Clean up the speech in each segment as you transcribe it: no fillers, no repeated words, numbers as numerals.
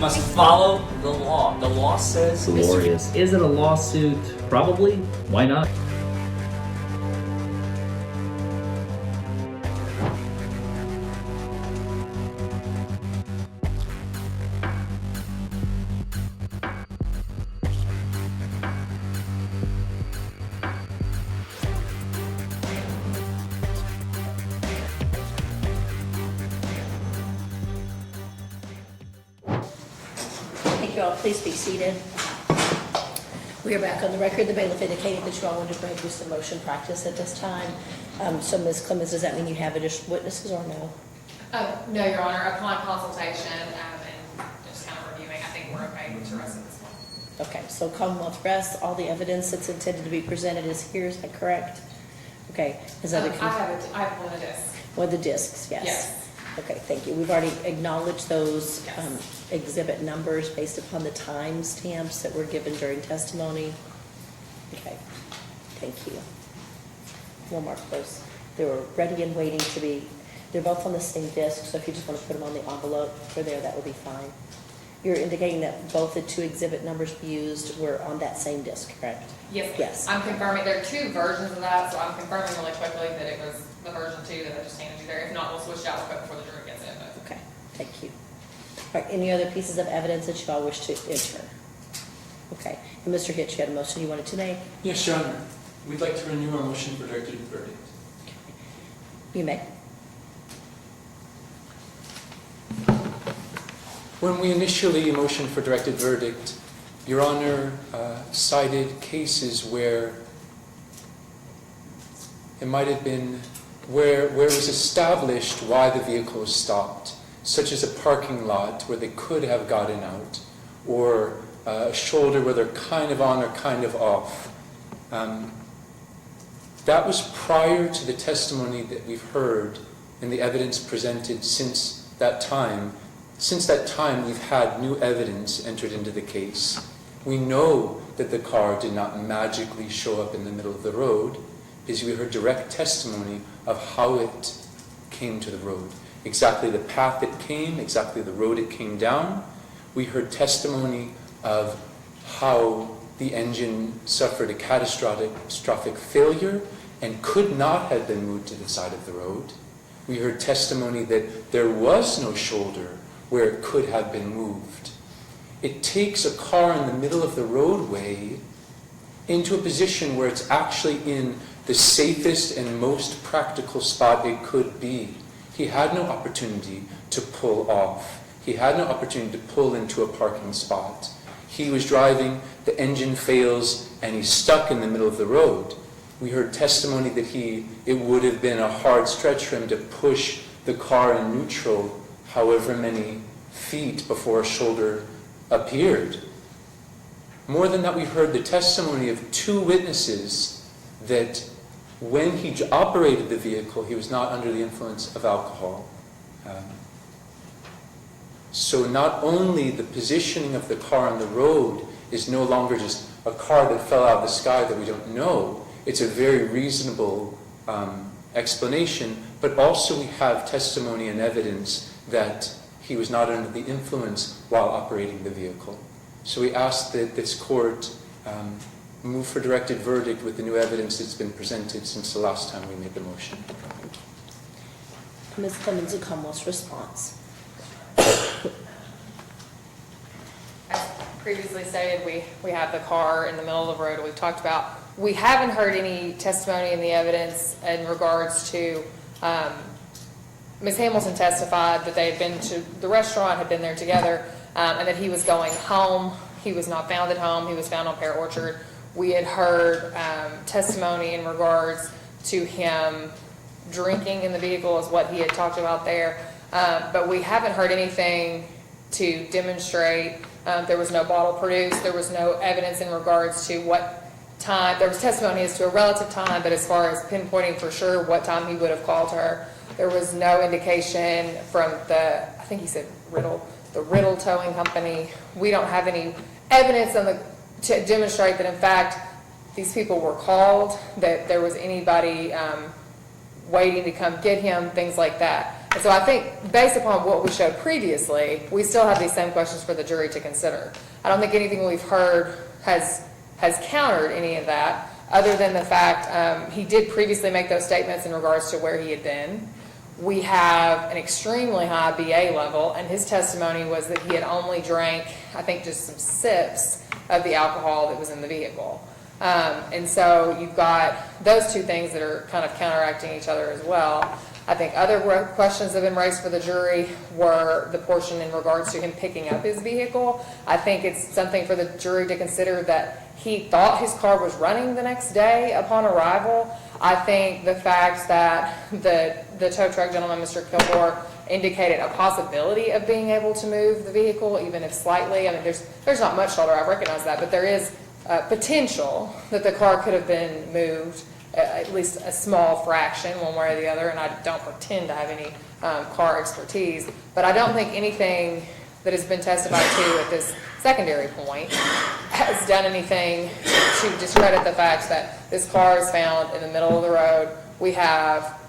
must follow the law. The law says... Glorious. Is it a lawsuit? Probably. Why not? Thank you all. Please be seated. We are back on the record. The bailiff indicated that you all wanted to break loose the motion practice at this time. So Ms. Clemens, does that mean you have additional witnesses or no? No, Your Honor. Upon consultation and just kind of reviewing, I think we're okay to rest of this one. Okay, so Commonwealth rests. All the evidence that's intended to be presented is here. Is that correct? Okay. Is that I have one of this. One of the discs, yes. Yes. Okay, thank you. We've already acknowledged those Yes. exhibit numbers based upon the time stamps that were given during testimony. Okay, thank you. We'll mark those. They were ready and waiting to be, they're both on the same disc, so if you just want to put them on the envelope for there, that would be fine. You're indicating that both the two exhibit numbers used were on that same disc, correct? Yes. Ma'am. Yes. I'm confirming, there are two versions of that, so I'm confirming really quickly that it was the version 2 that I just handed you there. If not, we'll switch it out quick before the jury gets in. But. Okay, thank you. All right, any other pieces of evidence that you all wish to enter? Okay, and Mr. Hitch, you had a motion you wanted to make? Yes, Your Honor. We'd like to renew our motion for directed verdict. You may. When we initially motioned for directed verdict, Your Honor cited cases where it might have been where it was established why the vehicle was stopped, such as a parking lot where they could have gotten out, or a shoulder where they're kind of on or kind of off. That was prior to the testimony that we've heard and the evidence presented since that time. Since that time, we've had new evidence entered into the case. We know that the car did not magically show up in the middle of the road, because we heard direct testimony of how it came to the road. Exactly the path it came, exactly the road it came down. We heard testimony of how the engine suffered a catastrophic failure and could not have been moved to the side of the road. We heard testimony that there was no shoulder where it could have been moved. It takes a car in the middle of the roadway into a position where it's actually in the safest and most practical spot it could be. He had no opportunity to pull off. He had no opportunity to pull into a parking spot. He was driving, the engine fails, and he's stuck in the middle of the road. We heard testimony that it would have been a hard stretch for him to push the car in neutral however many feet before a shoulder appeared. More than that, we heard the testimony of two witnesses that when he operated the vehicle, he was not under the influence of alcohol. So not only the positioning of the car on the road is no longer just a car that fell out of the sky that we don't know, it's a very reasonable explanation, but also we have testimony and evidence that he was not under the influence while operating the vehicle. So we ask that this court move for directed verdict with the new evidence that's been presented since the last time we made the motion. Ms. Clemens, a Commonwealth's response. As previously stated, we have the car in the middle of the road we've talked about. We haven't heard any testimony in the evidence in regards to Ms. Hamilton testified that they had been to the restaurant, had been there together, and that he was going home. He was not found at home. He was found on Pear Orchard. We had heard testimony in regards to him drinking in the vehicle is what he had talked about there. But we haven't heard anything to demonstrate. There was no bottle produced. There was no evidence in regards to what time. There was testimony as to a relative time, but as far as pinpointing for sure what time he would have called her, there was no indication from the, I think he said the Riddle Towing Company. We don't have any evidence to demonstrate that in fact these people were called, that there was anybody waiting to come get him, things like that. And so I think, based upon what we showed previously, we still have these same questions for the jury to consider. I don't think anything we've heard has countered any of that, other than the fact he did previously make those statements in regards to where he had been. We have an extremely high BA level, and his testimony was that he had only drank, I think, just some sips of the alcohol that was in the vehicle. And so you've got those two things that are kind of counteracting each other as well. I think other questions that have been raised for the jury were the portion in regards to him picking up his vehicle. I think it's something for the jury to consider that he thought his car was running the next day upon arrival. I think the fact that the tow truck gentleman, Mr. Kilgore, indicated a possibility of being able to move the vehicle, even if slightly. I mean, there's not much shoulder, I recognize that, but there is potential that the car could have been moved at least a small fraction one way or the other, and I don't pretend to have any car expertise, but I don't think anything that has been testified to at this secondary point has done anything to discredit the fact that this car is found in the middle of the road. We have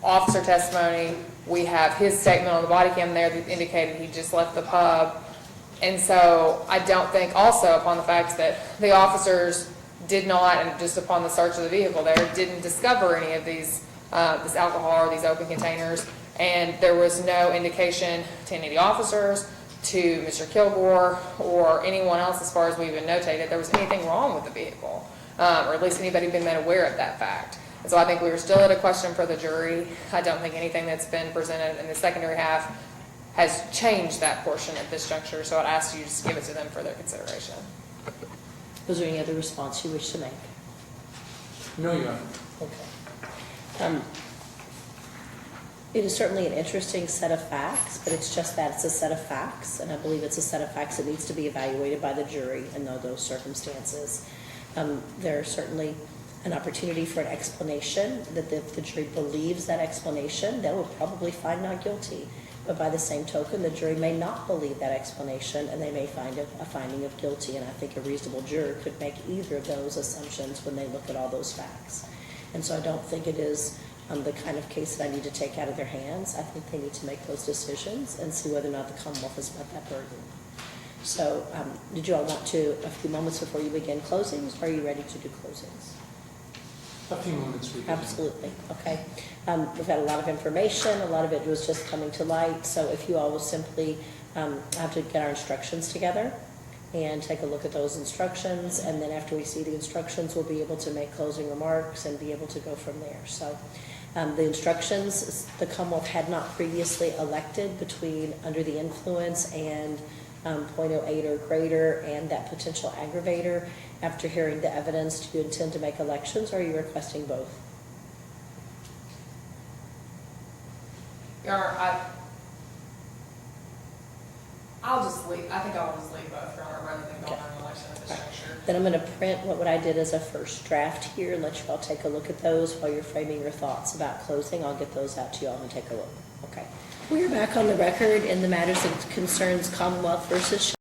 officer testimony, we have his statement on the body cam there that indicated he just left the pub, and so I don't think also upon the fact that the officers did not, and just upon the search of the vehicle there, didn't discover any of these, this alcohol or these open containers, and there was no indication to any of the officers, to Mr. Kilgore, or anyone else as far as we even notated there was anything wrong with the vehicle, or at least anybody been made aware of that fact. And so I think we were still at a question for the jury. I don't think anything that's been presented in the secondary half has changed that portion at this juncture, so I'd ask you to just give it to them for their consideration. Was there any other response you wish to make? No, Your Honor. Okay. It is certainly an interesting set of facts, but it's just that it's a set of facts, and I believe it's a set of facts that needs to be evaluated by the jury in those circumstances. There's certainly an opportunity for an explanation that if the jury believes that explanation, they will probably find not guilty. But by the same token, the jury may not believe that explanation, and they may find a finding of guilty, and I think a reasonable juror could make either of those assumptions when they look at all those facts. And so I don't think it is the kind of case that I need to take out of their hands. I think they need to make those decisions and see whether or not the Commonwealth has met that burden. So did you all want to, a few moments before you begin closings, or are you ready to do closings? A few moments. Absolutely. Okay. We've had a lot of information. A lot of it was just coming to light. So if you all will simply have to get our instructions together and take a look at those instructions, and then after we see the instructions, we'll be able to make closing remarks and be able to go from there. So the instructions, the Commonwealth had not previously elected between under the influence and 0.08 or greater and that potential aggravator. After hearing the evidence, do you intend to make elections, or are you requesting both? Your Honor, I'll just leave. I think I'll just leave both, Your Honor, rather than going on an election at this juncture. Then I'm going to print what I did as a first draft here and let you all take a look at those while you're framing your thoughts about closing. I'll get those out to you all and take a look. Okay. We are back on the record in the matters that concerns Commonwealth versus.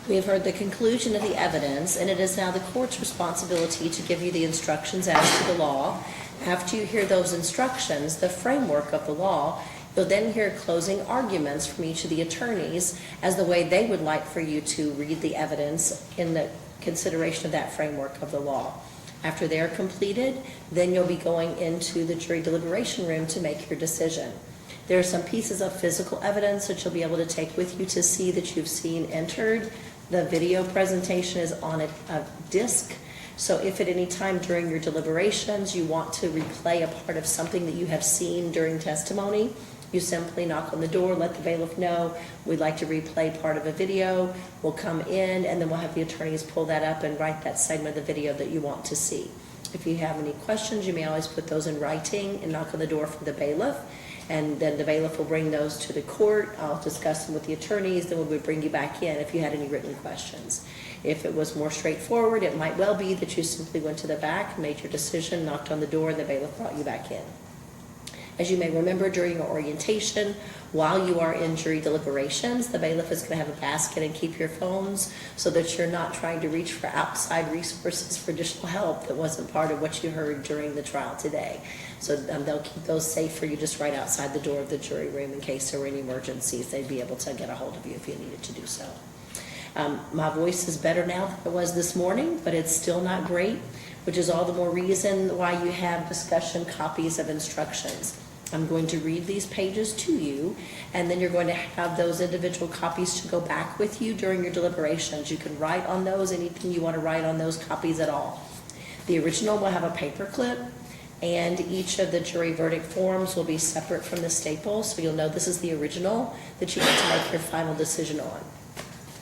We have heard the conclusion of the evidence, and it is now the court's responsibility to give you the instructions as to the law. After you hear those instructions, the framework of the law, you'll then hear closing arguments from each of the attorneys as the way they would like for you to read the evidence in the consideration of that framework of the law. After they're completed, then you'll be going into the jury deliberation room to make your decision. There are some pieces of physical evidence that you'll be able to take with you to see that you've seen entered. The video presentation is on a disc, so if at any time during your deliberations you want to replay a part of something that you have seen during testimony, you simply knock on the door, let the bailiff know, we'd like to replay part of a video. We'll come in, and then we'll have the attorneys pull that up and write that segment of the video that you want to see. If you have any questions, you may always put those in writing and knock on the door for the bailiff. And then the bailiff will bring those to the court. I'll discuss them with the attorneys, then we would bring you back in if you had any written questions. If it was more straightforward, it might well be that you simply went to the back, made your decision, knocked on the door, and the bailiff brought you back in. As you may remember, during your orientation, while you are in jury deliberations, the bailiff is going to have a basket and keep your phones so that you're not trying to reach for outside resources for additional help that wasn't part of what you heard during the trial today. So they'll keep those safe for you just right outside the door of the jury room in case there were any emergencies. They'd be able to get a hold of you if you needed to do so. My voice is better now than it was this morning, but it's still not great, which is all the more reason why you have discussion copies of instructions. I'm going to read these pages to you, and then you're going to have those individual copies to go back with you during your deliberations. You can write on those, anything you want to write on those copies at all. The original will have a paper clip, and each of the jury verdict forms will be separate from the staple, so you'll know this is the original that you get to make your final decision on.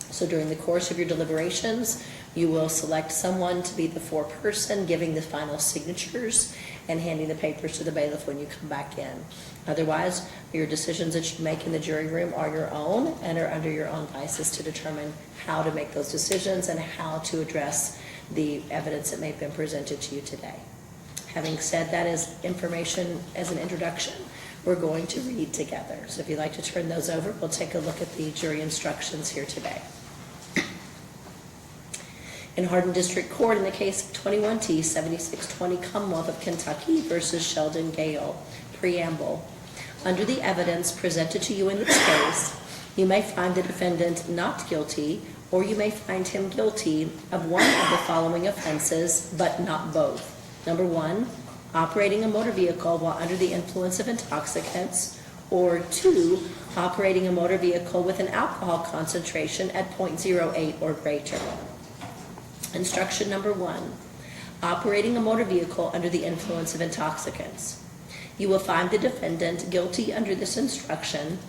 So during the course of your deliberations, you will select someone to be the foreperson giving the final signatures and handing the papers to the bailiff when you come back in. Otherwise, your decisions that you make in the jury room are your own and are under your own vices to determine how to make those decisions and how to address the evidence that may have been presented to you today. Having said that as information as an introduction, we're going to read together. So if you'd like to turn those over, we'll take a look at the jury instructions here today. In Hardin District Court, in the case of 21T 7620 Commonwealth of Kentucky versus Sheldon Gale, preamble. Under the evidence presented to you in this case, you may find the defendant not guilty, or you may find him guilty of one of the following offenses, but not both. Number one, operating a motor vehicle while under the influence of intoxicants, or two, operating a motor vehicle with an alcohol concentration at 0.08 or greater. Instruction number one, operating a motor vehicle under the influence of intoxicants. You will find the defendant guilty under this instruction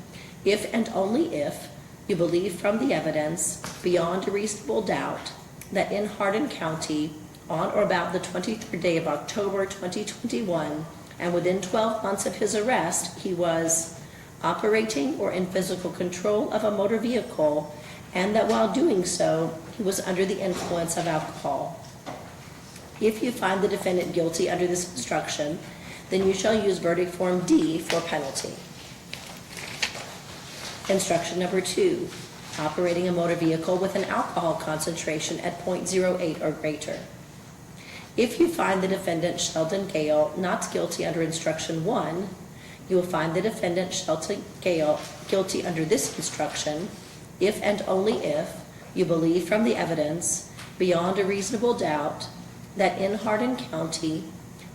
if and only if you believe from the evidence beyond a reasonable doubt that in Hardin County on or about the 23rd day of October 2021 and within 12 months of his arrest, he was operating or in physical control of a motor vehicle, and that while doing so, he was under the influence of alcohol. If you find the defendant guilty under this instruction, then you shall use verdict form D for penalty. Instruction number two, operating a motor vehicle with an alcohol concentration at 0.08 or greater. If you find the defendant Sheldon Gale not guilty under instruction one, you will find the defendant Sheldon Gale guilty under this instruction if and only if you believe from the evidence beyond a reasonable doubt that in Hardin County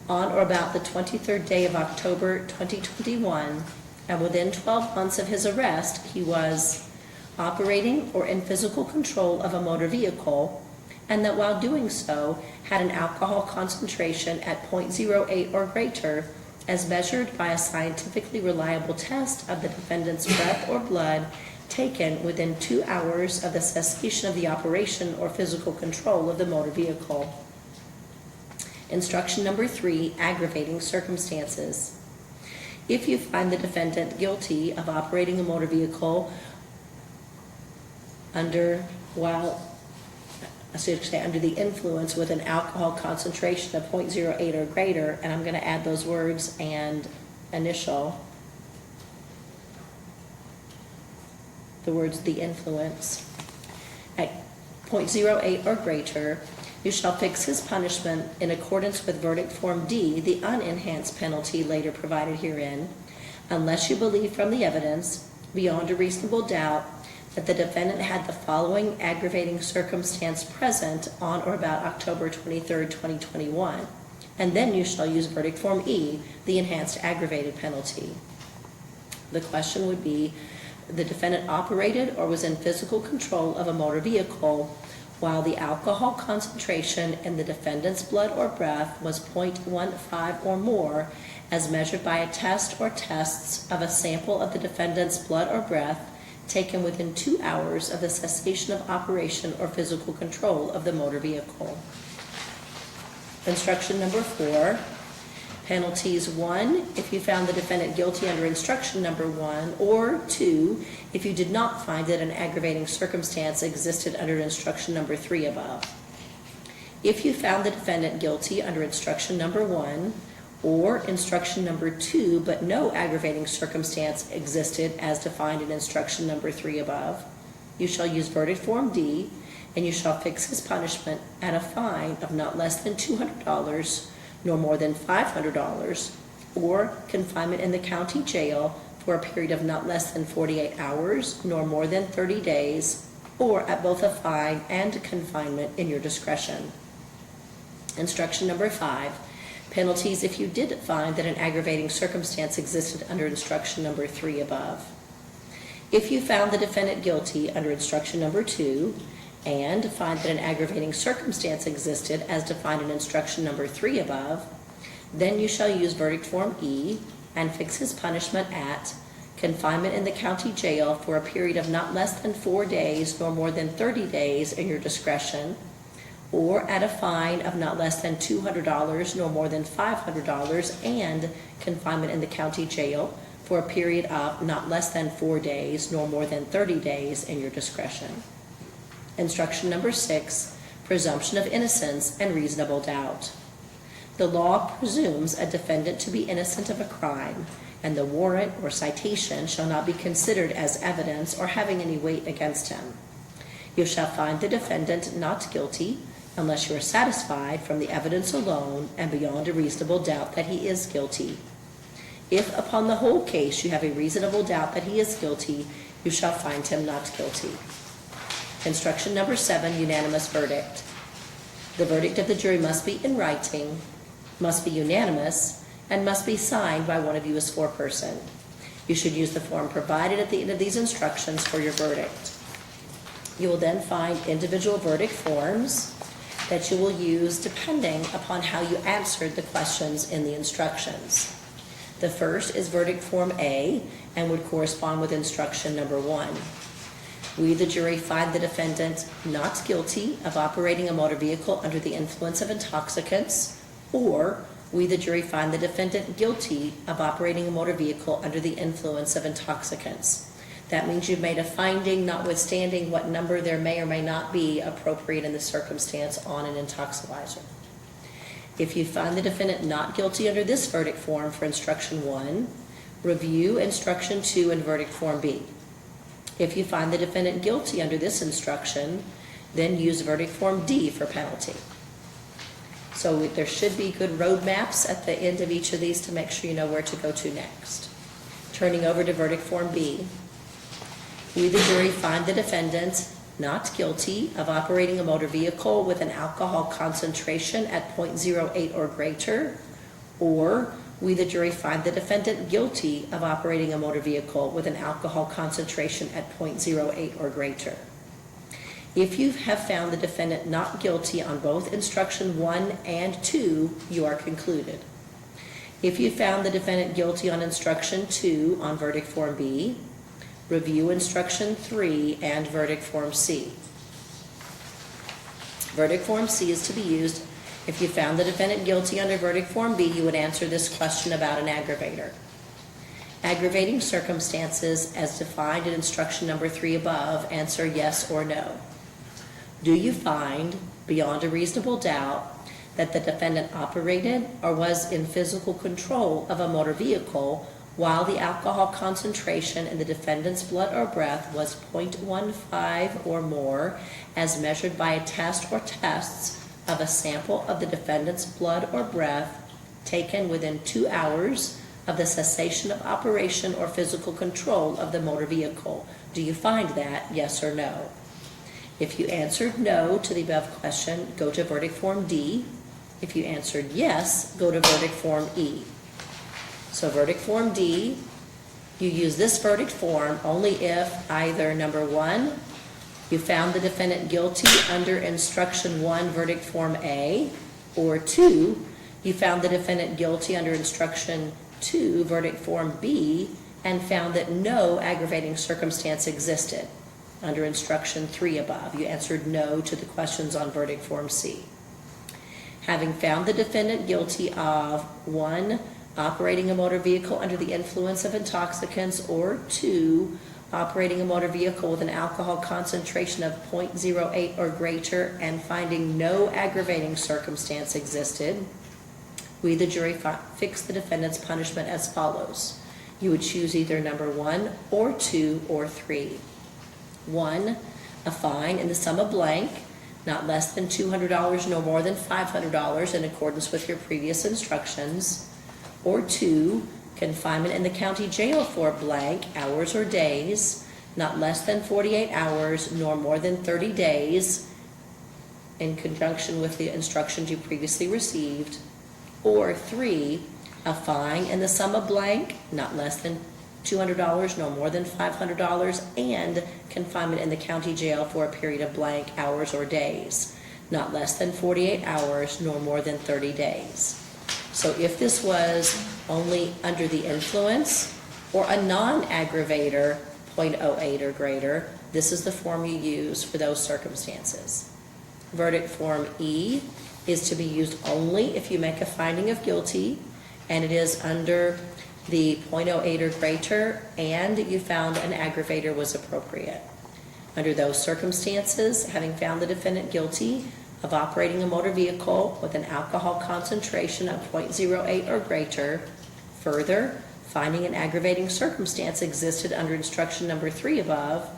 on or about the 23rd day of October 2021 and within 12 months of his arrest, he was operating or in physical control of a motor vehicle, and that while doing so had an alcohol concentration at 0.08 or greater as measured by a scientifically reliable test of the defendant's breath or blood taken within 2 hours of the cessation of the operation or physical control of the motor vehicle. Instruction number three, aggravating circumstances. If you find the defendant guilty of operating a motor vehicle under the influence with an alcohol concentration of 0.08 or greater, and I'm going to add those words and initial the words the influence, at 0.08 or greater, you shall fix his punishment in accordance with verdict form D, the unenhanced penalty later provided herein, unless you believe from the evidence beyond a reasonable doubt that the defendant had the following aggravating circumstance present on or about October 23rd, 2021, and then you shall use verdict form E, the enhanced aggravated penalty. The question would be, the defendant operated or was in physical control of a motor vehicle while the alcohol concentration in the defendant's blood or breath was 0.15 or more as measured by a test or tests of a sample of the defendant's blood or breath taken within 2 hours of the cessation of operation or physical control of the motor vehicle. Instruction number four, penalties: 1, if you found the defendant guilty under instruction number 1, or 2, if you did not find that an aggravating circumstance existed under instruction number 3 above. If you found the defendant guilty under instruction number 1, or instruction number 2, but no aggravating circumstance existed as defined in instruction number 3 above, you shall use verdict form D, and you shall fix his punishment at a fine of not less than $200, nor more than $500, or confinement in the county jail for a period of not less than 48 hours, nor more than 30 days, or at both a fine and confinement in your discretion. Instruction number 5, penalties if you did find that an aggravating circumstance existed under instruction number 3 above. If you found the defendant guilty under instruction number 2 and find that an aggravating circumstance existed as defined in instruction number 3 above, then you shall use verdict form E and fix his punishment at confinement in the county jail for a period of not less than 4 days nor more than 30 days in your discretion, or at a fine of not less than $200 nor more than $500 and confinement in the county jail for a period of not less than 4 days nor more than 30 days in your discretion. Instruction number 6, presumption of innocence and reasonable doubt. The law presumes a defendant to be innocent of a crime, and the warrant or citation shall not be considered as evidence or having any weight against him. You shall find the defendant not guilty unless you are satisfied from the evidence alone and beyond a reasonable doubt that he is guilty. If upon the whole case you have a reasonable doubt that he is guilty, you shall find him not guilty. Instruction number 7, unanimous verdict. The verdict of the jury must be in writing, must be unanimous, and must be signed by one of you as foreperson. You should use the form provided at the end of these instructions for your verdict. You will then find individual verdict forms that you will use depending upon how you answered the questions in the instructions. The first is verdict form A and would correspond with instruction number 1. We, the jury, find the defendant not guilty of operating a motor vehicle under the influence of intoxicants, or we, the jury, find the defendant guilty of operating a motor vehicle under the influence of intoxicants. That means you've made a finding notwithstanding what number there may or may not be appropriate in the circumstance on an intoxilizer. If you find the defendant not guilty under this verdict form for instruction 1, review instruction 2 and verdict form B. If you find the defendant guilty under this instruction, then use verdict form D for penalty. So there should be good road maps at the end of each of these to make sure you know where to go to next. Turning over to verdict form B. We, the jury, find the defendant not guilty of operating a motor vehicle with an alcohol concentration at 0.08 or greater, or we, the jury, find the defendant guilty of operating a motor vehicle with an alcohol concentration at 0.08 or greater. If you have found the defendant not guilty on both instruction 1 and 2, you are concluded. If you found the defendant guilty on instruction 2 on verdict form B, review instruction 3 and verdict form C. Verdict form C is to be used if you found the defendant guilty under verdict form B, you would answer this question about an aggravator. Aggravating circumstances as defined in instruction number 3 above, answer yes or no. Do you find, beyond a reasonable doubt, that the defendant operated or was in physical control of a motor vehicle while the alcohol concentration in the defendant's blood or breath was 0.15 or more, as measured by a test or tests of a sample of the defendant's blood or breath taken within 2 hours of the cessation of operation or physical control of the motor vehicle? Do you find that, yes or no? If you answered no to the above question, go to verdict form D. If you answered yes, go to verdict form E. So verdict form D, you use this verdict form only if either number 1, you found the defendant guilty under instruction 1 verdict form A, or 2, you found the defendant guilty under instruction 2 verdict form B and found that no aggravating circumstance existed under instruction 3 above. You answered no to the questions on verdict form C. Having found the defendant guilty of 1, operating a motor vehicle under the influence of intoxicants, or 2, operating a motor vehicle with an alcohol concentration of 0.08 or greater and finding no aggravating circumstance existed, We, the jury, fix the defendant's punishment as follows. You would choose either number 1 or 2 or 3. 1, a fine in the sum of blank, not less than $200, no more than $500 in accordance with your previous instructions. Or 2, confinement in the county jail for blank hours or days, not less than 48 hours, nor more than 30 days, in conjunction with the instructions you previously received. Or 3, a fine in the sum of blank, not less than $200, no more than $500, and confinement in the county jail for a period of blank hours or days, not less than 48 hours, nor more than 30 days. So if this was only under the influence or a non-aggravator, 0.08 or greater, this is the form you use for those circumstances. Verdict form E is to be used only if you make a finding of guilty and it is under the 0.08 or greater and you found an aggravator was appropriate. Under those circumstances, having found the defendant guilty of operating a motor vehicle with an alcohol concentration of 0.08 or greater, further, finding an aggravating circumstance existed under instruction number 3 above,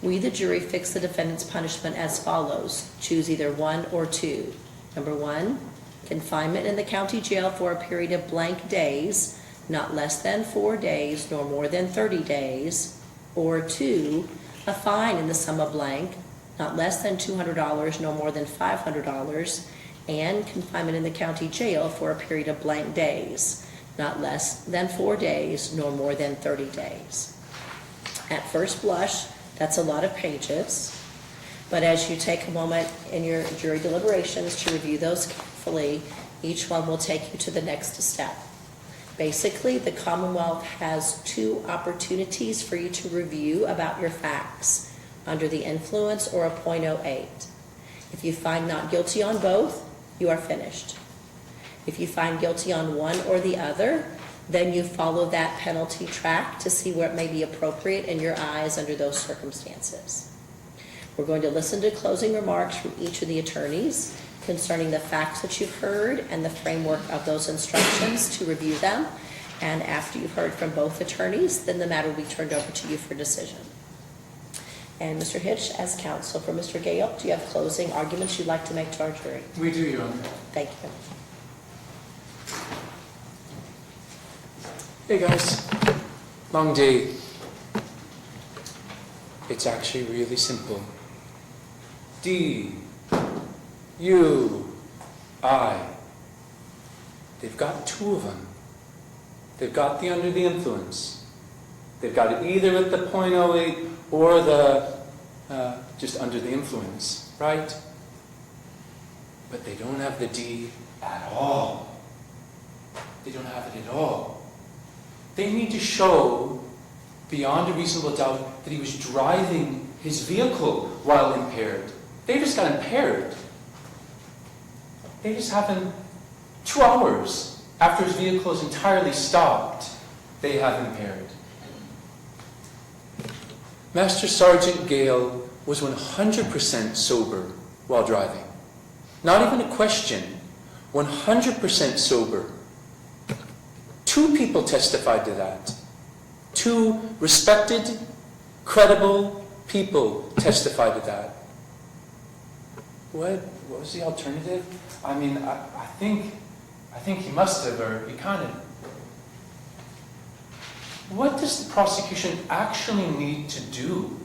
we, the jury, fix the defendant's punishment as follows. Choose either 1 or 2. Number 1, confinement in the county jail for a period of blank days, not less than 4 days, nor more than 30 days. Or 2, a fine in the sum of blank, not less than $200, no more than $500, and confinement in the county jail for a period of blank days, not less than 4 days, nor more than 30 days. At first blush, that's a lot of pages, but as you take a moment in your jury deliberations to review those carefully, each one will take you to the next step. Basically, the Commonwealth has 2 opportunities for you to review about your facts, under the influence or a 0.08. If you find not guilty on both, you are finished. If you find guilty on one or the other, then you follow that penalty track to see where it may be appropriate in your eyes under those circumstances. We're going to listen to closing remarks from each of the attorneys concerning the facts that you've heard and the framework of those instructions to review them. And after you've heard from both attorneys, then the matter will be turned over to you for decision. And Mr. Hitch, as counsel for Mr. Gale, do you have closing arguments you'd like to make to our jury? We do, Your Honor. Thank you. Hey guys, long day. It's actually really simple. D, U, I. They've got 2 of them. They've got the under the influence. They've got it either at the 0.08 or the just under the influence, right? But they don't have the D at all. They don't have it at all. They need to show, beyond a reasonable doubt, that he was driving his vehicle while impaired. They just got impaired. They just happened 2 hours after his vehicle is entirely stopped, they have impaired. Master Sergeant Gale was 100% sober while driving. Not even a question. 100% sober. 2 people testified to that. 2 respected, credible people testified to that. What was the alternative? I mean, I think he must have, or he kind of. What does the prosecution actually need to do?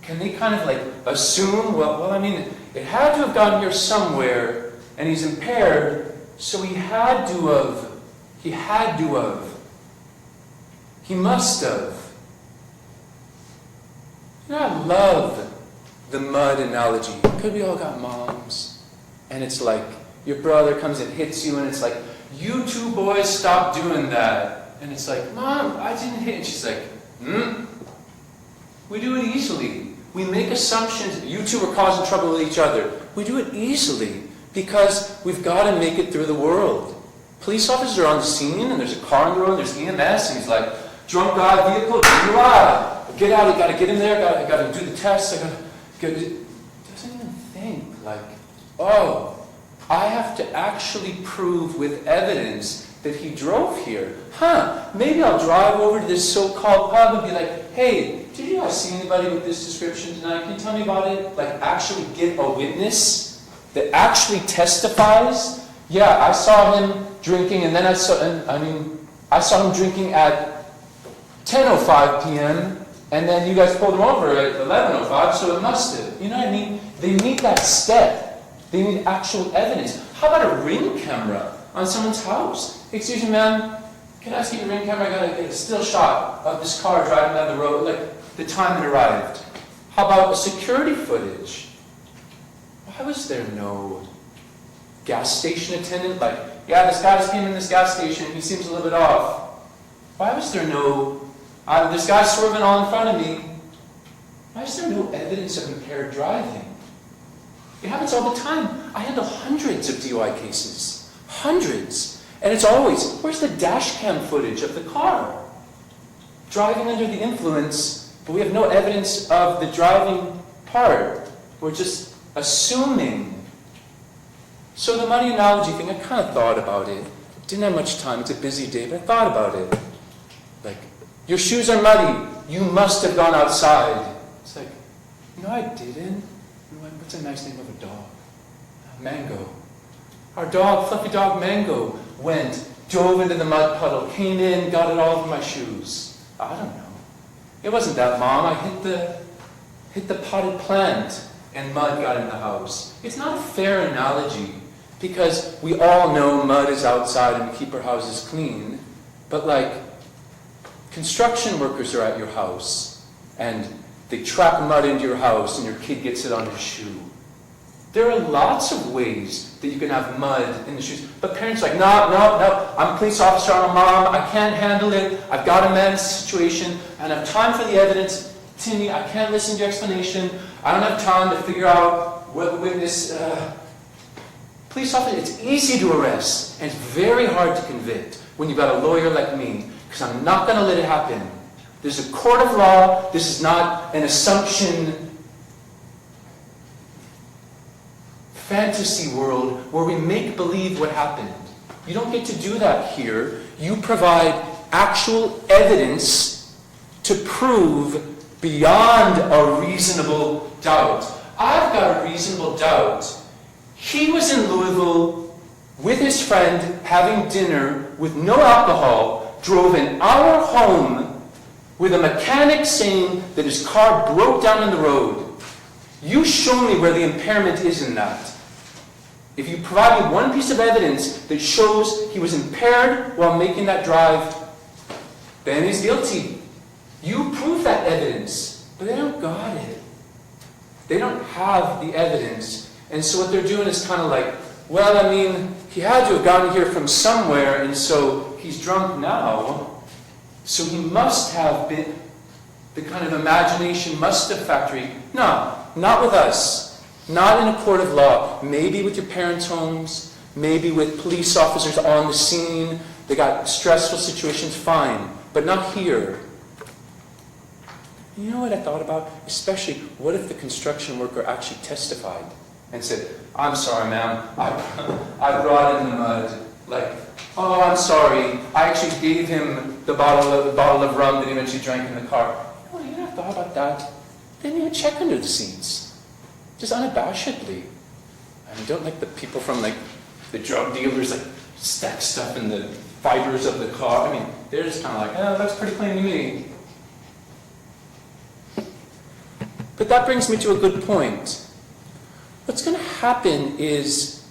Can they kind of like assume, well, I mean, it had to have gotten here somewhere, and he's impaired, so he must have. You know, I love the mud analogy, because we all got moms, and it's like, your brother comes and hits you, and it's like, you 2 boys stop doing that. And it's like, Mom, I didn't hit. And she's like, We do it easily. We make assumptions. You 2 are causing trouble with each other. We do it easily because we've got to make it through the world. Police officers are on the scene, and there's a car on the road, and there's EMS, and he's like, drunk guy, vehicle, get out, I got to get in there, I got to do the test, I got to get. Doesn't even think like, oh, I have to actually prove with evidence that he drove here. Maybe I'll drive over to this so-called pub and be like, hey, did you guys see anybody with this description tonight? Can you tell me about it? Like, actually get a witness that actually testifies. Yeah, I saw him drinking, and then I saw him drinking at 10:05 p.m., and then you guys pulled him over at 11:05, so it must have. You know what I mean? They need that step. They need actual evidence. How about a ring camera on someone's house? Excuse me, ma'am, can I ask you a ring camera? I gotta get a still shot of this car driving down the road, like the time it arrived. How about a security footage? Why was there no gas station attendant? Like, yeah, this guy just came in this gas station, he seems a little bit off. Why was there no, this guy's swerving all in front of me. Why is there no evidence of impaired driving? It happens all the time. I handle hundreds of DUI cases. Hundreds. And it's always, where's the dash cam footage of the car? Driving under the influence, but we have no evidence of the driving part. We're just assuming. So the muddy analogy thing, I kind of thought about it. Didn't have much time, it's a busy day, but I thought about it. Like, your shoes are muddy, you must have gone outside. It's like, no, I didn't. What's a nice name of a dog? Mango. Our dog, fluffy dog Mango, went, dove into the mud puddle, came in, got it all over my shoes. I don't know. It wasn't that, Mom. I hit the potted plant and mud got in the house. It's not a fair analogy because we all know mud is outside and we keep our houses clean. But like, construction workers are at your house and they track mud into your house and your kid gets it on his shoe. There are lots of ways that you can have mud in the shoes. But parents are like, no, I'm a police officer, I'm a mom, I can't handle it, I've got to manage the situation, I don't have time for the evidence, Timmy, I can't listen to your explanation, I don't have time to figure out what the witness... Police officer, it's easy to arrest, and it's very hard to convict when you've got a lawyer like me, because I'm not going to let it happen. There's a court of law. This is not an assumption fantasy world where we make believe what happened. You don't get to do that here. You provide actual evidence to prove beyond a reasonable doubt. I've got a reasonable doubt. He was in Louisville with his friend having dinner with no alcohol, drove an hour home with a mechanic saying that his car broke down on the road. You show me where the impairment is in that. If you provide me one piece of evidence that shows he was impaired while making that drive, then he's guilty. You prove that evidence, but they don't got it. They don't have the evidence. And so what they're doing is kind of like, well, I mean, he had to have gotten here from somewhere, and so he's drunk now. So he must have been, the kind of imagination must have factory. No, not with us. Not in a court of law. Maybe with your parents' homes, maybe with police officers on the scene. They got stressful situations, fine. But not here. You know what I thought about? Especially, what if the construction worker actually testified and said, I'm sorry, ma'am, I brought in the mud. Like, oh, I'm sorry, I actually gave him the bottle of rum that he eventually drank in the car. Oh, you never thought about that? They didn't even check under the seats. Just unabashedly. I mean, don't like the people from like the drug dealers like stack stuff in the fibers of the car. I mean, they're just kind of like, oh, that's pretty clean to me. But that brings me to a good point. What's going to happen is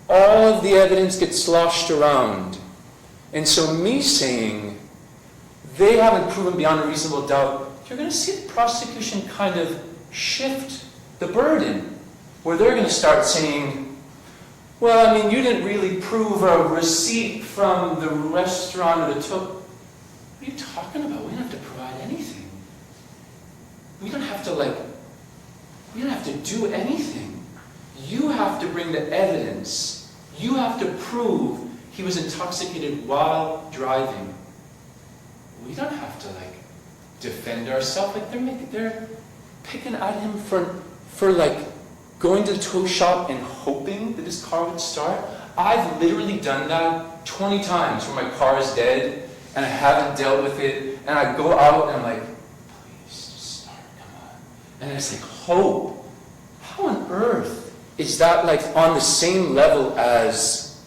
all of the evidence gets sloshed around. And so me saying they haven't proven beyond a reasonable doubt, you're going to see the prosecution kind of shift the burden, where they're going to start saying, well, I mean, you didn't really prove a receipt from the restaurant that took... What are you talking about? We don't have to provide anything. We don't have to do anything. You have to bring the evidence. You have to prove he was intoxicated while driving. We don't have to defend ourselves. They're picking at him for going to the tow shop and hoping that his car would start. I've literally done that 20 times where my car is dead and I haven't dealt with it, and I go out and I'm like, please just start, come on. And it's like, hope. How on earth is that like on the same level as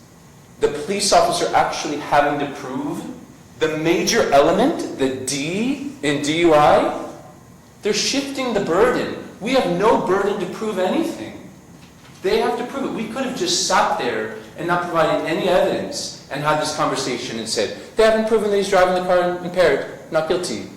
the police officer actually having to prove the major element, the D in DUI? They're shifting the burden. We have no burden to prove anything. They have to prove it. We could have just sat there and not provided any evidence and had this conversation and said, they haven't proven that he's driving the car impaired, not guilty.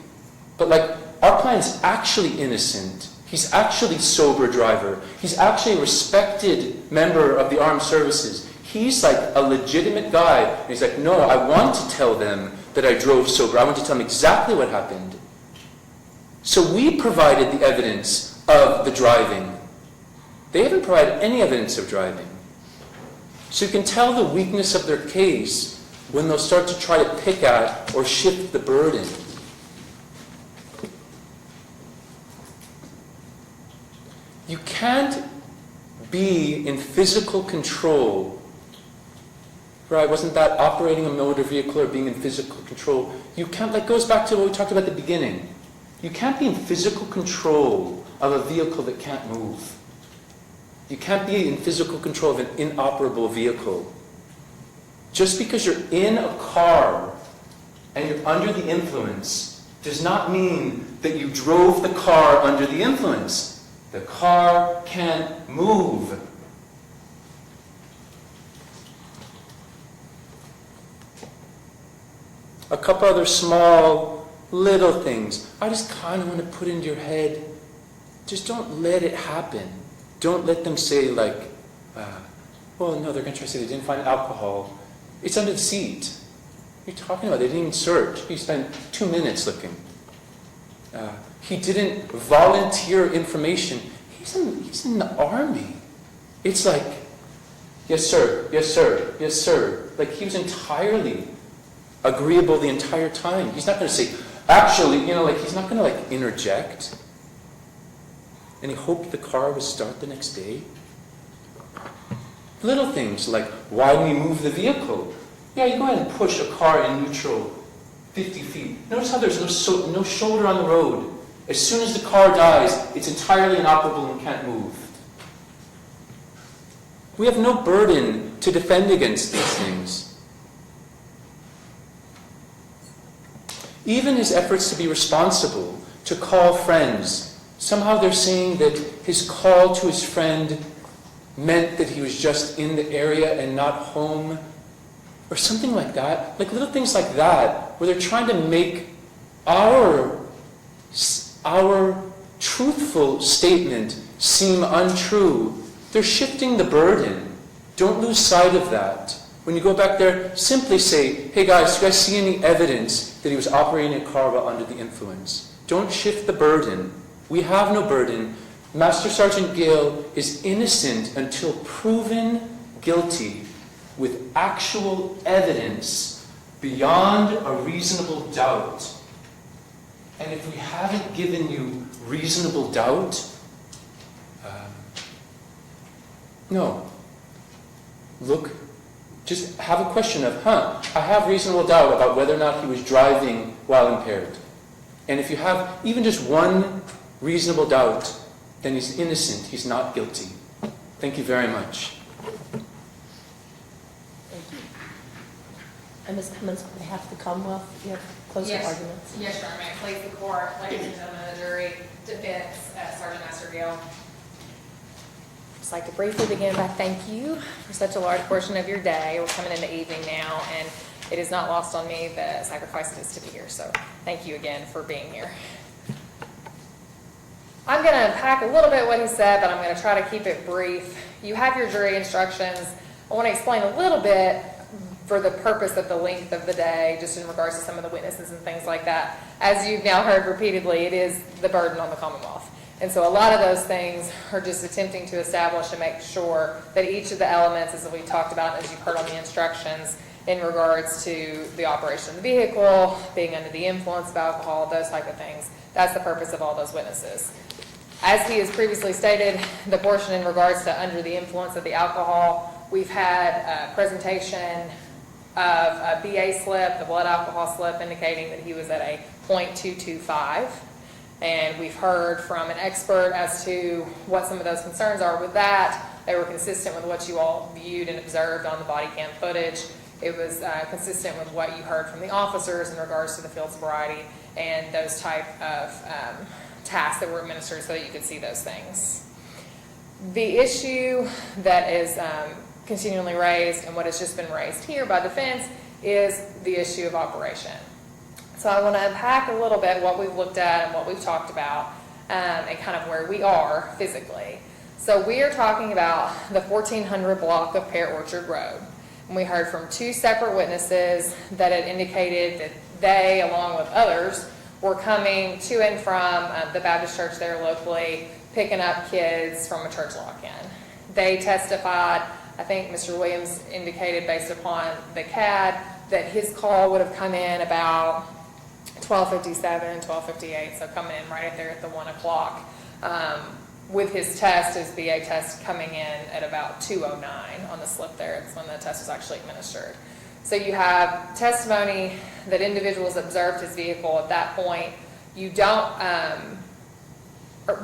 But like, our client's actually innocent. He's actually sober driver. He's actually a respected member of the armed services. He's like a legitimate guy. And he's like, no, I want to tell them that I drove sober. I want to tell them exactly what happened. So we provided the evidence of the driving. They haven't provided any evidence of driving. So you can tell the weakness of their case when they'll start to try to pick at or shift the burden. You can't be in physical control. Right? Wasn't that operating a motor vehicle or being in physical control? You can't, that goes back to what we talked about at the beginning. You can't be in physical control of a vehicle that can't move. You can't be in physical control of an inoperable vehicle. Just because you're in a car and you're under the influence does not mean that you drove the car under the influence. The car can't move. A couple other small, little things. I just kind of want to put into your head, just don't let it happen. Don't let them say like, well, no, they're going to try to say they didn't find alcohol. It's under the seat. What are you talking about? They didn't even search. He spent 2 minutes looking. He didn't volunteer information. He's in the army. It's like, yes, sir, yes, sir, yes, sir. Like he was entirely agreeable the entire time. He's not going to say, actually, like he's not going to like interject. And he hoped the car would start the next day. Little things like, why do we move the vehicle? Yeah, you go ahead and push a car in neutral 50 feet. Notice how there's no shoulder on the road. As soon as the car dies, it's entirely inoperable and can't move. We have no burden to defend against these things. Even his efforts to be responsible, to call friends, somehow they're saying that his call to his friend meant that he was just in the area and not home, or something like that. Like little things like that, where they're trying to make our truthful statement seem untrue. They're shifting the burden. Don't lose sight of that. When you go back there, simply say, hey guys, do you guys see any evidence that he was operating a car while under the influence? Don't shift the burden. We have no burden. Master Sergeant Gale is innocent until proven guilty with actual evidence beyond a reasonable doubt. And if we haven't given you reasonable doubt, no. Look, just have a question of, I have reasonable doubt about whether or not he was driving while impaired. And if you have even just one reasonable doubt, then he's innocent, he's not guilty. Thank you very much. Thank you. And Ms. Cummins, on behalf of the Commonwealth, you have closing arguments? Yes, Your Honor. May I please the court, ladies and gentlemen of the jury, defense Sergeant Master Gill. I'd just like to briefly begin by thank you for such a large portion of your day. We're coming into evening now, and it is not lost on me the sacrifice it is to be here. So thank you again for being here. I'm going to unpack a little bit what he said, but I'm going to try to keep it brief. You have your jury instructions. I want to explain a little bit for the purpose of the length of the day, just in regards to some of the witnesses and things like that. As you've now heard repeatedly, it is the burden on the Commonwealth. And so a lot of those things are just attempting to establish and make sure that each of the elements, as we talked about, as you've heard on the instructions, in regards to the operation of the vehicle, being under the influence of alcohol, those type of things, that's the purpose of all those witnesses. As he has previously stated, the portion in regards to under the influence of the alcohol, we've had a presentation of a BA slip, the blood alcohol slip, indicating that he was at a 0.225. And we've heard from an expert as to what some of those concerns are with that. They were consistent with what you all viewed and observed on the body cam footage. It was consistent with what you heard from the officers in regards to the field sobriety and those type of tasks that were administered so that you could see those things. The issue that is continually raised and what has just been raised here by defense is the issue of operation. So I want to unpack a little bit what we've looked at and what we've talked about and kind of where we are physically. So we are talking about the 1400 block of Pear Orchard Road. And we heard from two separate witnesses that had indicated that they, along with others, were coming to and from the Baptist church there locally, picking up kids from a church lock-in. They testified, I think Mr. Williams indicated based upon the CAD, that his call would have come in about 12:57, 12:58, so coming in right there at the 1 o'clock. With his test, his BA test coming in at about 2:09 on the slip there. It's when the test was actually administered. So you have testimony that individuals observed his vehicle at that point. You don't,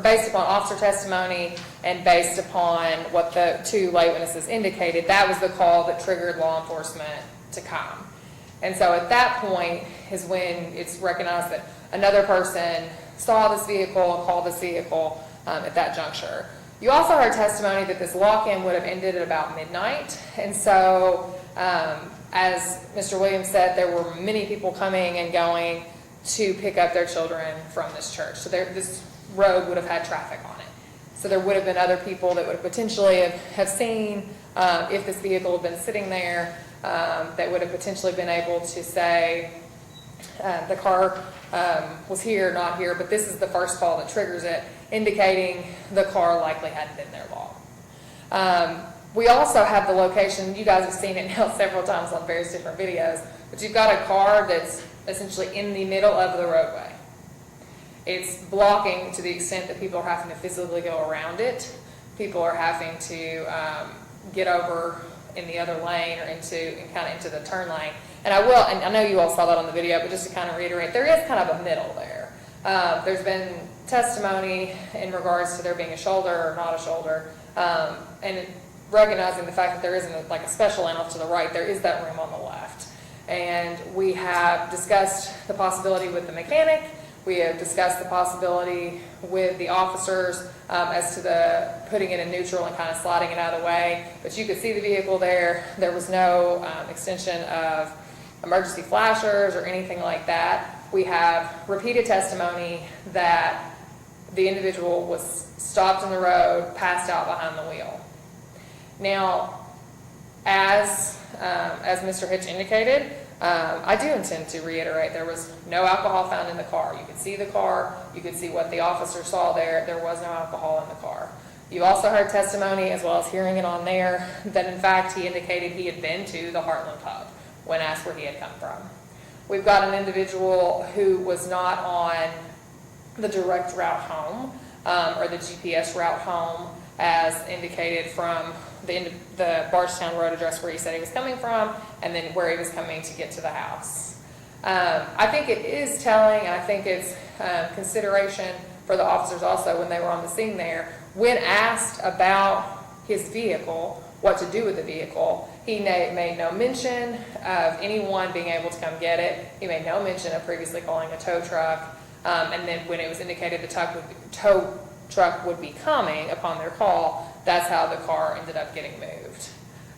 based upon officer testimony and based upon what the two lay witnesses indicated, that was the call that triggered law enforcement to come. And so at that point is when it's recognized that another person saw this vehicle and called this vehicle at that juncture. You also heard testimony that this lock-in would have ended at about midnight. And so, as Mr. Williams said, there were many people coming and going to pick up their children from this church. So this road would have had traffic on it. So there would have been other people that would have potentially have seen if this vehicle had been sitting there, that would have potentially been able to say the car was here, not here, but this is the first call that triggers it, indicating the car likely hadn't been there long. We also have the location, you guys have seen it now several times on various different videos, but you've got a car that's essentially in the middle of the roadway. It's blocking to the extent that people are having to physically go around it. People are having to get over in the other lane or kind of into the turn lane. And I know you all saw that on the video, but just to kind of reiterate, there is kind of a middle there. There's been testimony in regards to there being a shoulder or not a shoulder, and recognizing the fact that there isn't like a special lane off to the right, there is that room on the left. And we have discussed the possibility with the mechanic. We have discussed the possibility with the officers as to the putting it in neutral and kind of sliding it out of the way. But you could see the vehicle there. There was no extension of emergency flashers or anything like that. We have repeated testimony that the individual was stopped in the road, passed out behind the wheel. Now, as Mr. Hitch indicated, I do intend to reiterate there was no alcohol found in the car. You could see the car. You could see what the officer saw there. There was no alcohol in the car. You also heard testimony, as well as hearing it on there, that in fact he indicated he had been to the Heartland pub when asked where he had come from. We've got an individual who was not on the direct route home or the GPS route home as indicated from the Bardstown Road address where he said he was coming from and then where he was coming to get to the house. I think it is telling, and I think it's consideration for the officers also when they were on the scene there. When asked about his vehicle, what to do with the vehicle, he made no mention of anyone being able to come get it. He made no mention of previously calling a tow truck. And then when it was indicated the tow truck would be coming upon their call, that's how the car ended up getting moved.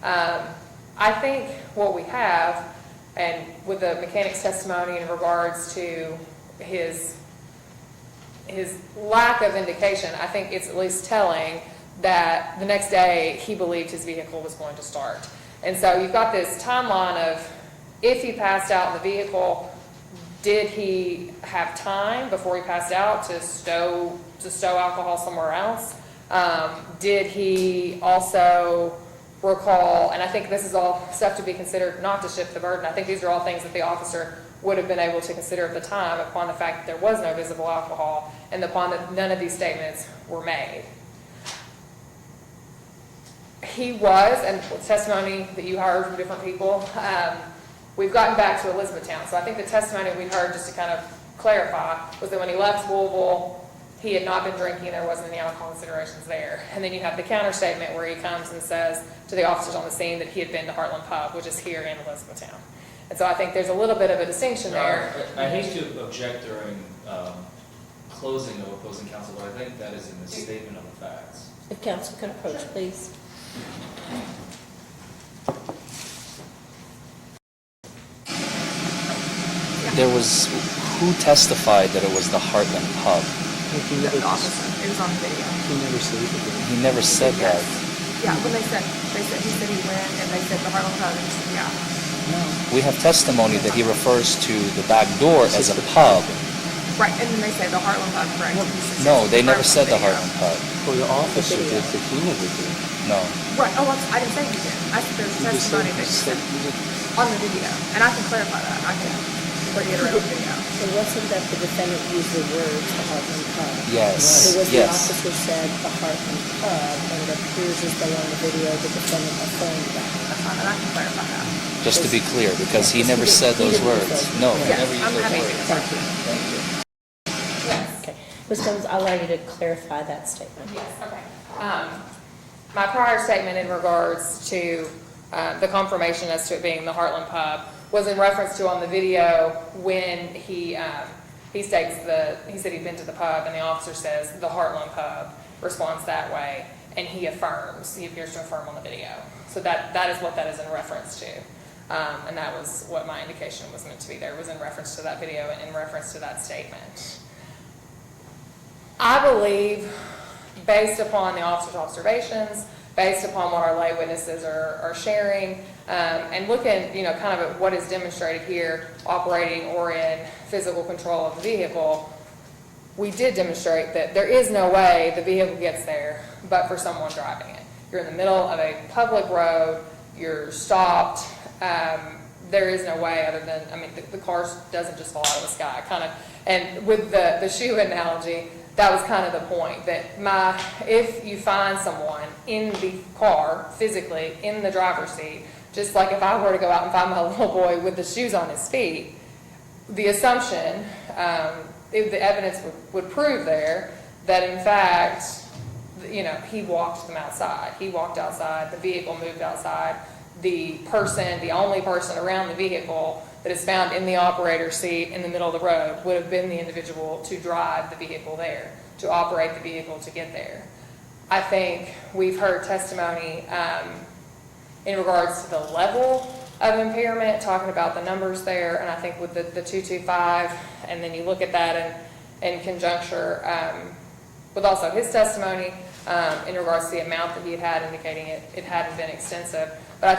I think what we have, and with the mechanic's testimony in regards to his lack of indication, I think it's at least telling that the next day he believed his vehicle was going to start. And so you've got this timeline of if he passed out in the vehicle, did he have time before he passed out to stow alcohol somewhere else? Did he also recall, and I think this is all stuff to be considered, not to shift the burden. I think these are all things that the officer would have been able to consider at the time upon the fact that there was no visible alcohol and upon that none of these statements were made. He was, and testimony that you heard from different people, we've gotten back to Elizabethtown. So I think the testimony we heard, just to kind of clarify, was that when he left Louisville, he had not been drinking, there wasn't any alcohol considerations there. And then you have the counter statement where he comes and says to the officers on the scene that he had been to Heartland Pub, which is here in Elizabethtown. And so I think there's a little bit of a distinction there. I hate to object during closing of opposing counsel, but I think that is in the statement of the facts. If counsel can approach, please. There was, who testified that it was the Heartland Pub? The officer. It was on video. He never said that. Yeah, when he said he went and they said the Harlem Pub, and he said, yeah. We have testimony that he refers to the back door as a pub. Right, and then they said the Harlem Pub, correct? No, they never said the Video. Heartland Pub. Well, the officer did, but he never did. No. Right, oh, I didn't say he did. I said there's You just said, testimony that he said you just- on the video, and I can clarify that. I can reiterate the video. So wasn't that the defendant used the words the Heartland Pub? Yes, It was the yes. officer said the Heartland Pub, and it appears as though on the video the defendant affirmed that. That's fine, and I can clarify that. Just to be clear, because he never said those words. No, he Yes, never used I'm those happy to. words. Thank you. Thank you. Yes. Okay. Ms. Combs, I'll allow you to clarify that statement. Yes, okay. My prior statement in regards to the confirmation as to it being the Heartland Pub was in reference to on the video when he states he said he'd been to the pub, and the officer says the Heartland Pub, responds that way, and he appears to affirm on the video. So that is what that is in reference to. And that was what my indication was meant to be there, was in reference to that video and in reference to that statement. I believe, based upon the officer's observations, based upon what our lay witnesses are sharing, and looking, kind of at what is demonstrated here, operating or in physical control of the vehicle, we did demonstrate that there is no way the vehicle gets there but for someone driving it. You're in the middle of a public road, you're stopped, there is no way other than, the car doesn't just fall out of the sky, and with the shoe analogy, that was kind of the point, that if you find someone in the car, physically, in the driver's seat, just like if I were to go out and find my little boy with the shoes on his feet, the assumption, if the evidence would prove there, that in fact, he walked them outside. He walked outside, the vehicle moved outside, the only person around the vehicle that is found in the operator's seat in the middle of the road would have been the individual to drive the vehicle there, to operate the vehicle to get there. I think we've heard testimony in regards to the level of impairment, talking about the numbers there, and I think with the 225, and then you look at that in conjuncture with also his testimony in regards to the amount that he had indicating it hadn't been extensive. But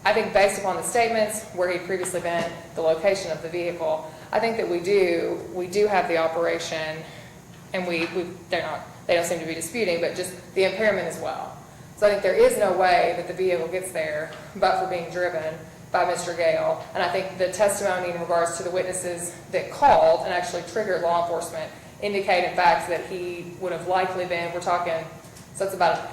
I think based upon the statements, where he'd previously been, the location of the vehicle, I think that we do have the operation, and they don't seem to be disputing, but just the impairment as well. So I think there is no way that the vehicle gets there but for being driven by Mr. Gale. And I think the testimony in regards to the witnesses that called and actually triggered law enforcement indicate in fact that he would have likely been, we're talking, so it's about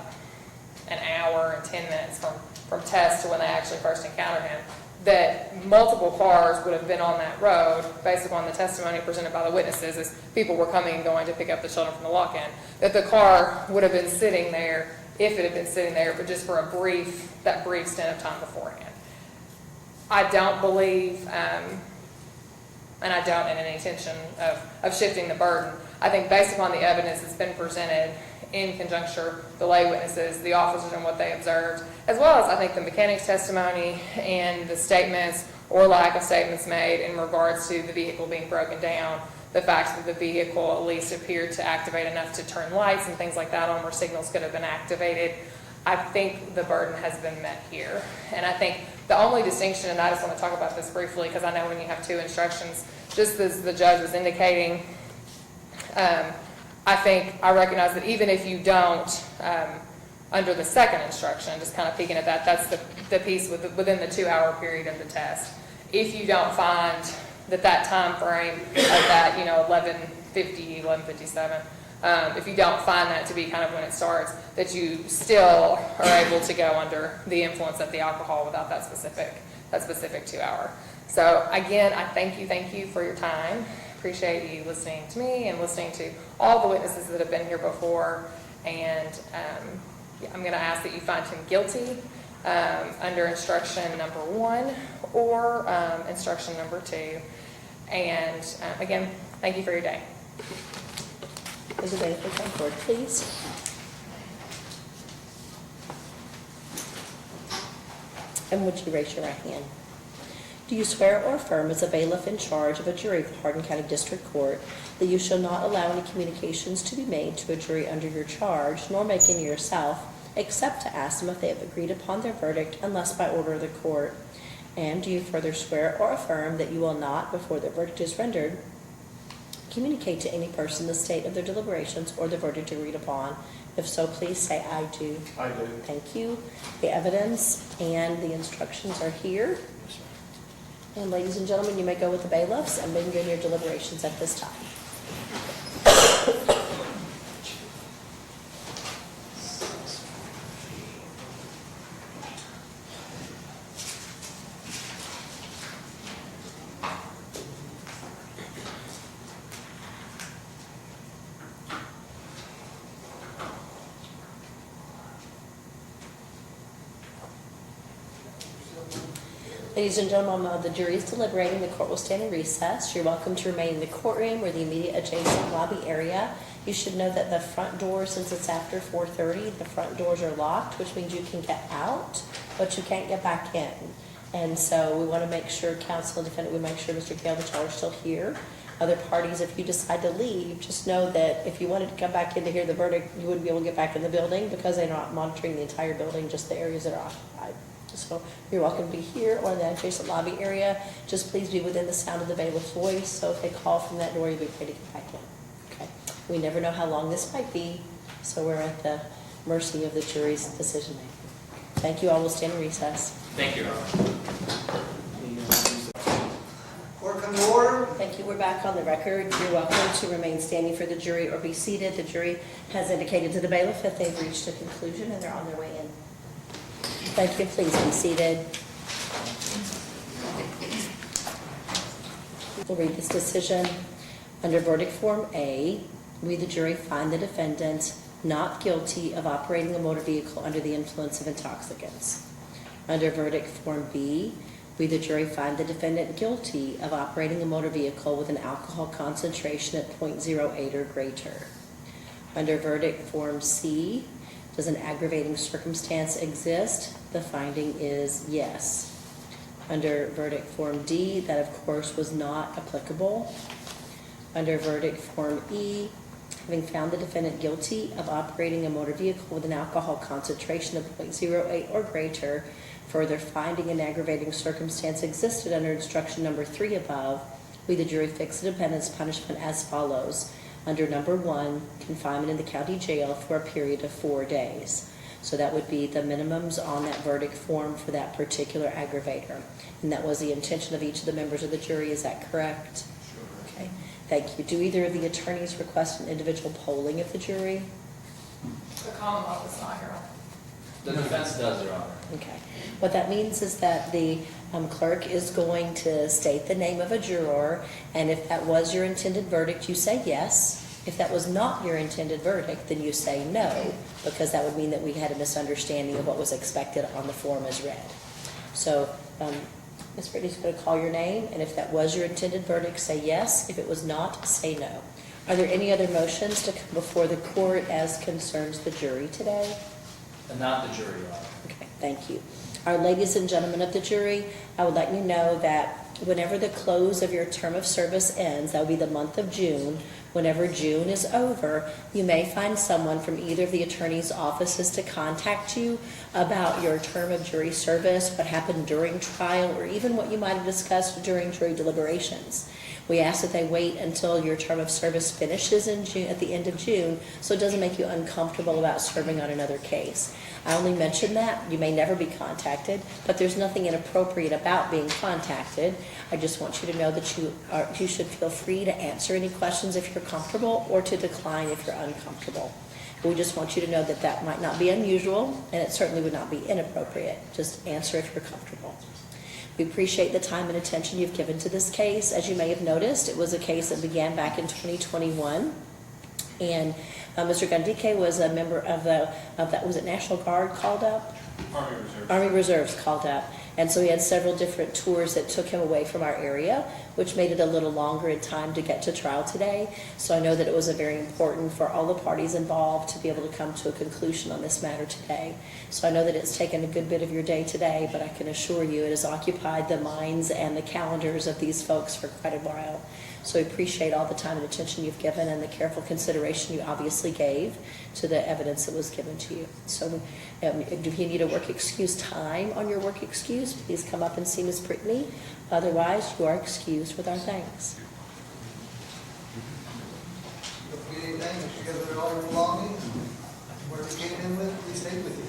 an hour and 10 minutes from test to when they actually first encountered him, that multiple cars would have been on that road based upon the testimony presented by the witnesses as people were coming and going to pick up the children from the lock-in, that the car would have been sitting there, if it had been sitting there, but just for that brief stint of time beforehand. I don't believe, and I don't in any intention of shifting the burden, I think based upon the evidence that's been presented in conjuncture, the lay witnesses, the officers and what they observed, as well as I think the mechanic's testimony and the statements or lack of statements made in regards to the vehicle being broken down, the fact that the vehicle at least appeared to activate enough to turn lights and things like that on where signals could have been activated. I think the burden has been met here. And I think the only distinction, and I just want to talk about this briefly because I know when you have two instructions, just as the judge was indicating, I think I recognize that even if you don't under the second instruction, just kind of peeking at that, that's the piece within the 2-hour period of the test. If you don't find that time frame of that, 11:50, 11:57, if you don't find that to be kind of when it starts, that you still are able to go under the influence of the alcohol without that specific 2-hour. So again, I thank you for your time. Appreciate you listening to me and listening to all the witnesses that have been here before. And I'm going to ask that you find him guilty under instruction number 1 or instruction number 2. And again, thank you for your day. Is there anything come forward, please? And would you raise your right hand? Do you swear or affirm as a bailiff in charge of a jury of the Hardin County District Court that you shall not allow any communications to be made to a jury under your charge, nor make any yourself, except to ask them if they have agreed upon their verdict, unless by order of the court? And do you further swear or affirm that you will not, before the verdict is rendered, communicate to any person the state of their deliberations or the verdict agreed upon? If so, please say I do. I do. Thank you. The evidence and the instructions are here. And ladies and gentlemen, you may go with the bailiffs and begin your deliberations at this time. Ladies and gentlemen, while the jury is deliberating, the court will stand in recess. You're welcome to remain in the courtroom or the immediate adjacent lobby area. You should know that the front door, since it's after 4:30, the front doors are locked, which means you can get out, but you can't get back in. And so we want to make sure, counsel and defendant, we make sure, Mr. Gale, that y'all are still here. Other parties, if you decide to leave, just know that if you wanted to come back in to hear the verdict, you wouldn't be able to get back in the building because they're not monitoring the entire building, just the areas that are occupied. So you're welcome to be here or in the adjacent lobby area. Just please be within the sound of the bailiff's voice. So if they call from that door, you'll be free to get back in. Okay. We never know how long this might be, so we're at the mercy of the jury's decision making. Thank you all. We'll stand in recess. Thank you, Your Honor. Court come to order. Thank you. We're back on the record. You're welcome to remain standing for the jury or be seated. The jury has indicated to the bailiff that they've reached a conclusion and they're on their way in. Thank you. Please be seated. We'll read this decision. Under verdict form A, we, the jury, find the defendant not guilty of operating a motor vehicle under the influence of intoxicants. Under verdict form B, we, the jury, find the defendant guilty of operating a motor vehicle with an alcohol concentration at 0.08 or greater. Under verdict form C, does an aggravating circumstance exist? The finding is yes. Under verdict form D, that of course was not applicable. Under verdict form E, having found the defendant guilty of operating a motor vehicle with an alcohol concentration of 0.08 or greater, further finding an aggravating circumstance existed under instruction number 3 above, we, the jury, fix the defendant's punishment as follows. Under number 1, confinement in the county jail for a period of 4 days. So that would be the minimums on that verdict form for that particular aggravator. And that was the intention of each of the members of the jury. Is that correct? Sure. Okay. Thank you. Do either of the attorneys request an individual polling of the jury? The Commonwealth is not here. The defense does, Your Honor. Okay. What that means is that the clerk is going to state the name of a juror, and if that was your intended verdict, you say yes. If that was not your intended verdict, then you say no, because that would mean that we had a misunderstanding of what was expected on the form as read. So Ms. Brittany's going to call your name, and if that was your intended verdict, say yes. If it was not, say no. Are there any other motions to come before the court as concerns the jury today? And not the jury, Your Honor. Okay, thank you. Our ladies and gentlemen of the jury, I would let you know that whenever the close of your term of service ends, that will be the month of June, Whenever June is over, you may find someone from either of the attorney's offices to contact you about your term of jury service, what happened during trial, or even what you might have discussed during jury deliberations. We ask that they wait until your term of service finishes in June, at the end of June, so it doesn't make you uncomfortable about serving on another case. I only mention that. You may never be contacted, but there's nothing inappropriate about being contacted. I just want you to know that you should feel free to answer any questions if you're comfortable, or to decline if you're uncomfortable. We just want you to know that that might not be unusual, and it certainly would not be inappropriate. Just answer if you're comfortable. We appreciate the time and attention you've given to this case. As you may have noticed, it was a case that began back in 2021. And Mr. Gandike was a member of that, was it National Guard called up? Army Reserve. Army Reserves called up. And so he had several different tours that took him away from our area, which made it a little longer in time to get to trial today. So I know that it was very important for all the parties involved to be able to come to a conclusion on this matter today. So I know that it's taken a good bit of your day today, but I can assure you it has occupied the minds and the calendars of these folks for quite a while. So we appreciate all the time and attention you've given, and the careful consideration you obviously gave to the evidence that was given to you. So if you need a work excuse time on your work excuse, please come up and see Ms. Brittany. Otherwise, you are excused with our thanks. Don't forget anything, if you gather all your belongings, wherever you came in with, please take with you.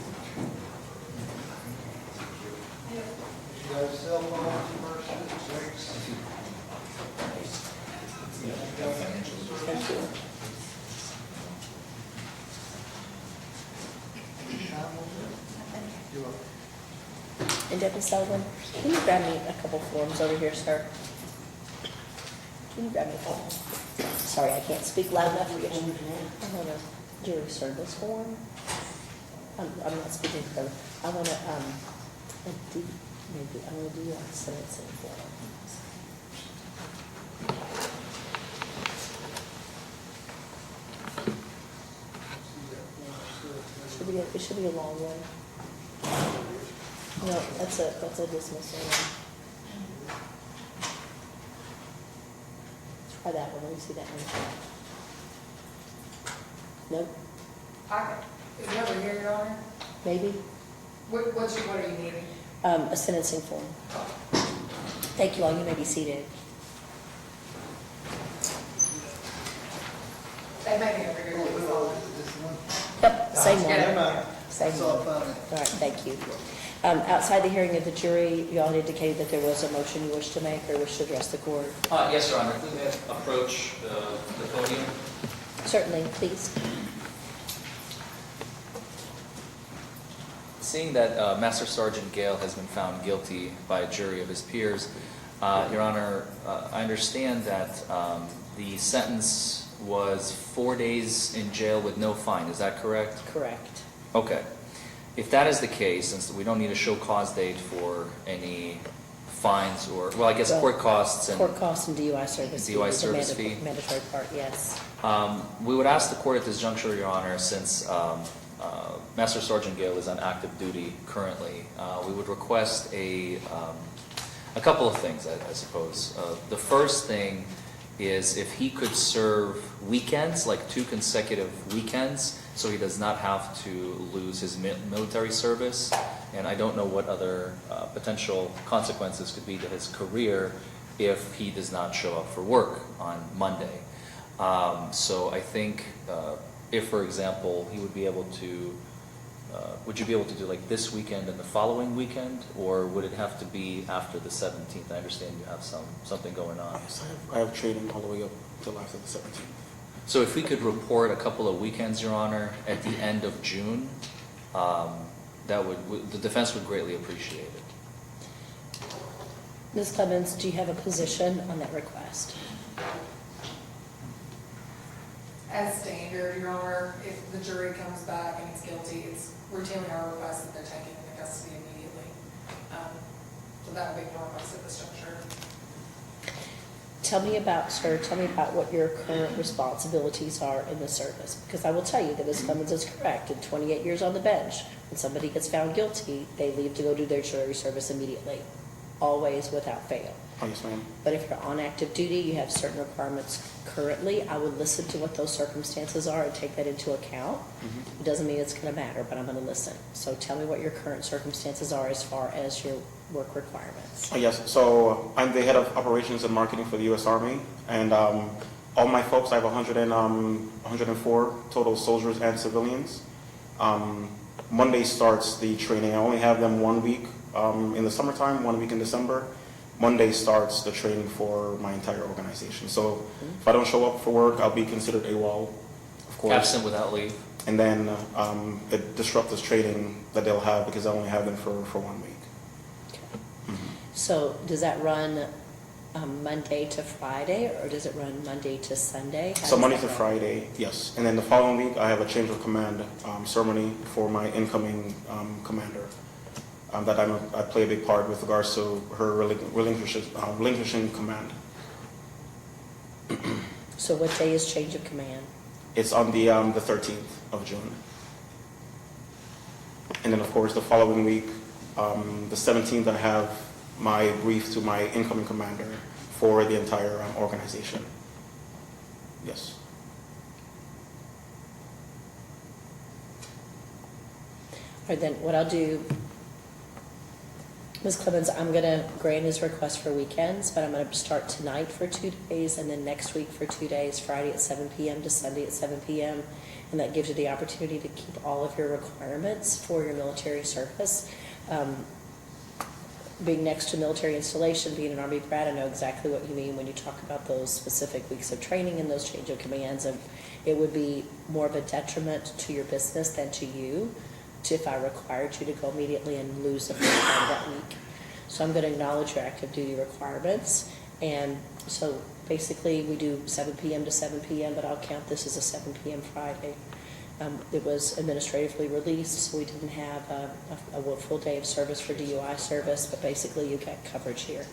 If you have cell phones, purses, drinks. Thank you. You're welcome. And Deputy Sullivan, can you grab me a couple forms over here, sir? Can you grab me a couple? Sorry, I can't speak loud enough for you. I want a jury service form. I'm not speaking for them. I want to, maybe, I want to do a sentencing form. It should be a long one. No, that's a dismissal one. Try that one. Let me see that one. Nope. Is it over here, Your Honor? Maybe. What are you needing? A sentencing form. Thank you all. You may be seated. They may be over here. Yep, same one. Never mind. Same That's all one. fine. All right, thank you. Outside the hearing of the jury, you all indicated that there was a motion you wish to make or wish to address the court. Yes, Your Honor, could we approach the podium? Certainly, please. Seeing that Master Sergeant Gale has been found guilty by a jury of his peers, Your Honor, I understand that the sentence was 4 days in jail with no fine. Is that correct? Correct. Okay. If that is the case, since we don't need a show cause date for any fines or, well, I guess Well, court costs and Court costs and DUI service fee. DUI is the service fee. Mandatory part, yes. we would ask the court at this juncture, Your Honor, since Master Sergeant Gale is on active duty currently, we would request a couple of things, I suppose. The first thing is if he could serve weekends, like 2 consecutive weekends, so he does not have to lose his military service. And I don't know what other potential consequences could be to his career if he does not show up for work on Monday. So I think if, for example, he would be able to, would you be able to do like this weekend and the following weekend, or would it have to be after the 17th? I understand you have something going on. Yes, I have training all the way up till after the 17th. So if we could report a couple of weekends, Your Honor, at the end of June, that would, the defense would greatly appreciate it. Ms. Clemens, do you have a position on that request? As standard, Your Honor, if the jury comes back and it's guilty, it's routinely our request that they're taken into custody immediately. So that would be my request at this juncture. Tell me about what your current responsibilities are in the service. Because I will tell you that Ms. Clemens is correct. In 28 years on the bench, when somebody gets found guilty, they leave to go do their jury service immediately. always without fail. Oh, yes, ma'am. But if you're on active duty, you have certain requirements currently, I would listen to what those circumstances are and take that into account. It doesn't mean it's gonna matter, but I'm gonna listen. So tell me what your current circumstances are as far as your work requirements. Oh, yes, so I'm the head of operations and marketing for the U.S. Army, and all my folks, I have 104 total soldiers and civilians. Monday starts the training. I only have them 1 week in the summertime, 1 week in December. Monday starts the training for my entire organization. So if I don't show up for work, I'll be considered AWOL, of course. Absent without leave. And then it disrupts this training that they'll have because I only have them for 1 week. So does that run Monday to Friday, or does it run Monday to Sunday? How So does Monday that to run? Friday, yes. And then the following week, I have a change of command ceremony for my incoming commander that I play a big part with regards to her relinquishing command. So what day is change of command? It's on the 13th of June. And then, of course, the following week, the 17th, I have my brief to my incoming commander for the entire organization. Yes. All right, then what I'll do, Ms. Clemens, I'm gonna grant his request for weekends, but I'm gonna start tonight for 2 days and then next week for 2 days, Friday at 7 p.m. to Sunday at 7 p.m. And that gives you the opportunity to keep all of your requirements for your military service. Being next to military installation, being an Army brat, I know exactly what you mean when you talk about those specific weeks of training and those change of commands. And it would be more of a detriment to your business than to you if I required you to go immediately and lose the first part of that week. So I'm going to acknowledge your active duty requirements. And so basically we do 7 p.m. to 7 p.m., but I'll count this as a 7 p.m. Friday. It was administratively released, so we didn't have a full day of service for DUI service, but basically you get coverage here.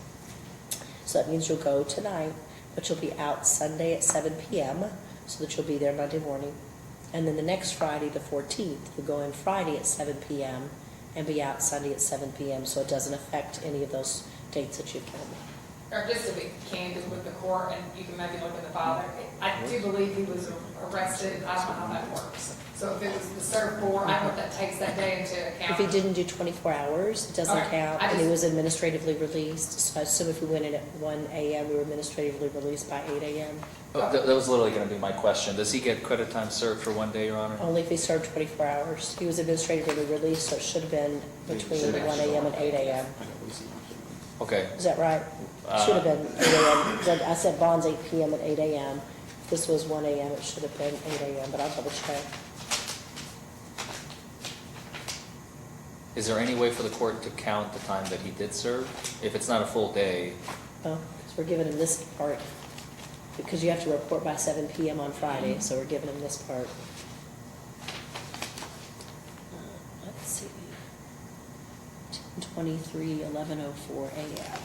So that means you'll go tonight, but you'll be out Sunday at 7 p.m., so that you'll be there Monday morning. And then the next Friday, the 14th, you'll go in Friday at 7 p.m. and be out Sunday at 7 p.m., so it doesn't affect any of those dates that you've given me. Or just to be candid with the court, and you can maybe look at the file there, I do believe he was arrested, I don't know how that works. So if it was the served for, I hope that takes that day into account. If he didn't do 24 hours, it doesn't Alright, count, I and he just- was administratively released. So I assume if we went in at 1 a.m., we were administratively released by 8 a.m. That was literally going to be my question. Does he get credit time served for 1 day, Your Honor? Only if he served 24 hours. He was administratively released, so it should have been between 1 a.m. and 8 a.m. Okay. Is that right? Should have been 8 a.m. I said bonds 8 p.m. and 8 a.m. If this was 1 a.m., it should have been 8 a.m., but I'll double check. Is there any way for the court to count the time that he did serve? If it's not a full day, Oh, because we're giving him this part, because you have to report by 7 p.m. on Friday, so we're giving him this part. Let's see. 10:23, 11:04 a.m.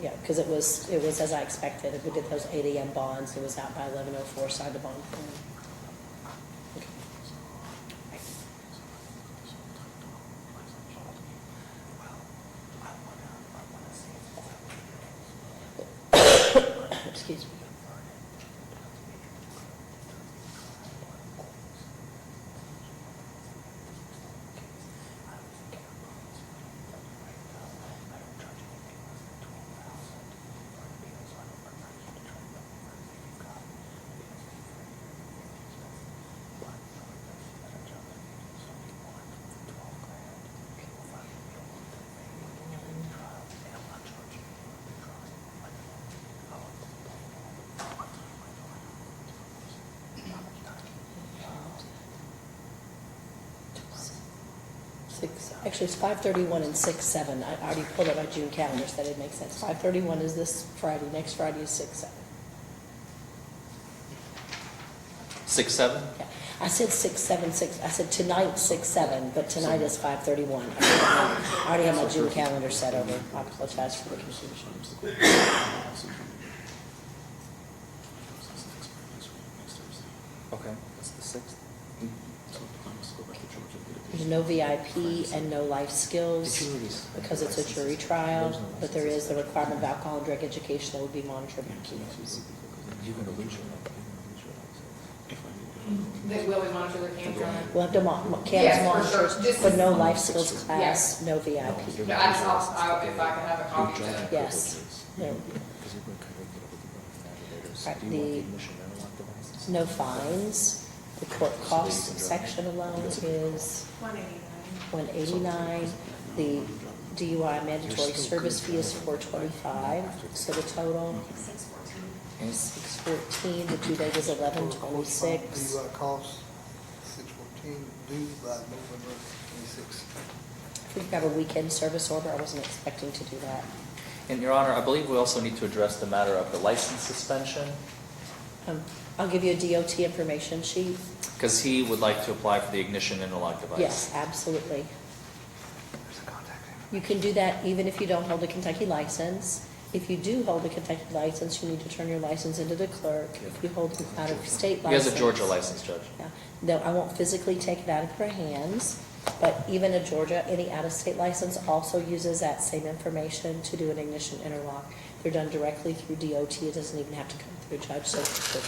Yeah, because it was as I expected. If we did those 8 a.m. bonds, it was out by 11:04, signed the bond form. Excuse me. Actually, it's 5:31 and 6/7. I already pulled up my June calendar, so that didn't make sense. 5:31 is this Friday, next Friday is 6/7. 6/7? Yeah, I said 6/7/6, I said tonight 6/7, but tonight is 5:31. I already have my June calendar set over. I apologize for the confusion. Okay, that's the 6th. There's no VIP and no life skills because it's a jury trial, but there is the requirement of alcohol and drug education that will be monitored by CAMS. Will we monitor their cams on it? We'll have to CAMS Yes, for monitors, sure. Just- but no life skills class, Yes. no VIP. No, if I can have a copy of that. Yes. No. Right, the no fines. The court cost section alone is 189. The DUI mandatory service fee is $425. So the total is $614. The due date is 11/26. DUI costs, 614, due by November 26. We've got a weekend service order. I wasn't expecting to do that. And Your Honor, I believe we also need to address the matter of the license suspension, I'll give you a DOT information sheet. because he would like to apply for the ignition interlock device. Yes, absolutely. You can do that even if you don't hold a Kentucky license. If you do hold a Kentucky license, you need to turn your license into the clerk. If you hold an out-of-state He has license. a Georgia license, Judge. Yeah. No, I won't physically take it out of your hands, but even in Georgia, any out-of-state license also uses that same information to do an ignition interlock. They're done directly through DOT. It doesn't even have to come through a judge, so it's good.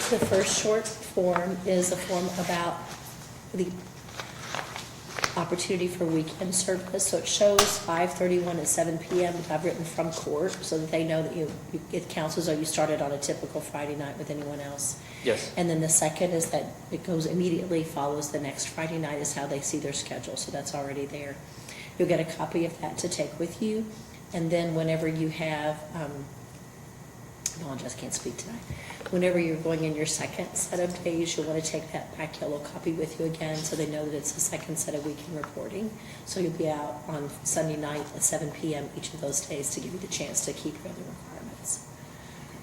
The first short form is a form about the opportunity for weekend service. So it shows 5:31 and 7 p.m. that I've written from court so that they know that it counts as though you started on a typical Friday night with anyone else. Yes. And then the second is that it goes immediately follows the next Friday night is how they see their schedule. So that's already there. You'll get a copy of that to take with you. And then whenever you have, I apologize, can't speak tonight. Whenever you're going in your second set of days, you'll want to take that back yellow copy with you again so they know that it's the second set of weekend reporting. So you'll be out on Sunday night at 7 p.m. each of those days to give you the chance to keep your other requirements.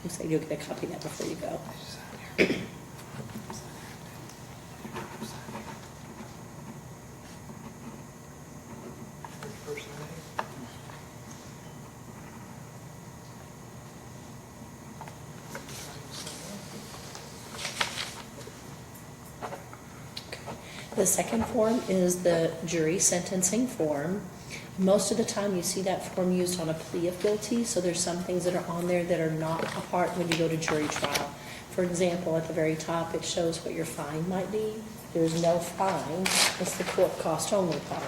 So you'll get a copy of that before you go. First name? The second form is the jury sentencing form. Most of the time you see that form used on a plea of guilty, so there's some things that are on there that are not a part when you go to jury trial. For example, at the very top, it shows what your fine might be. There's no fine, it's the court cost only part.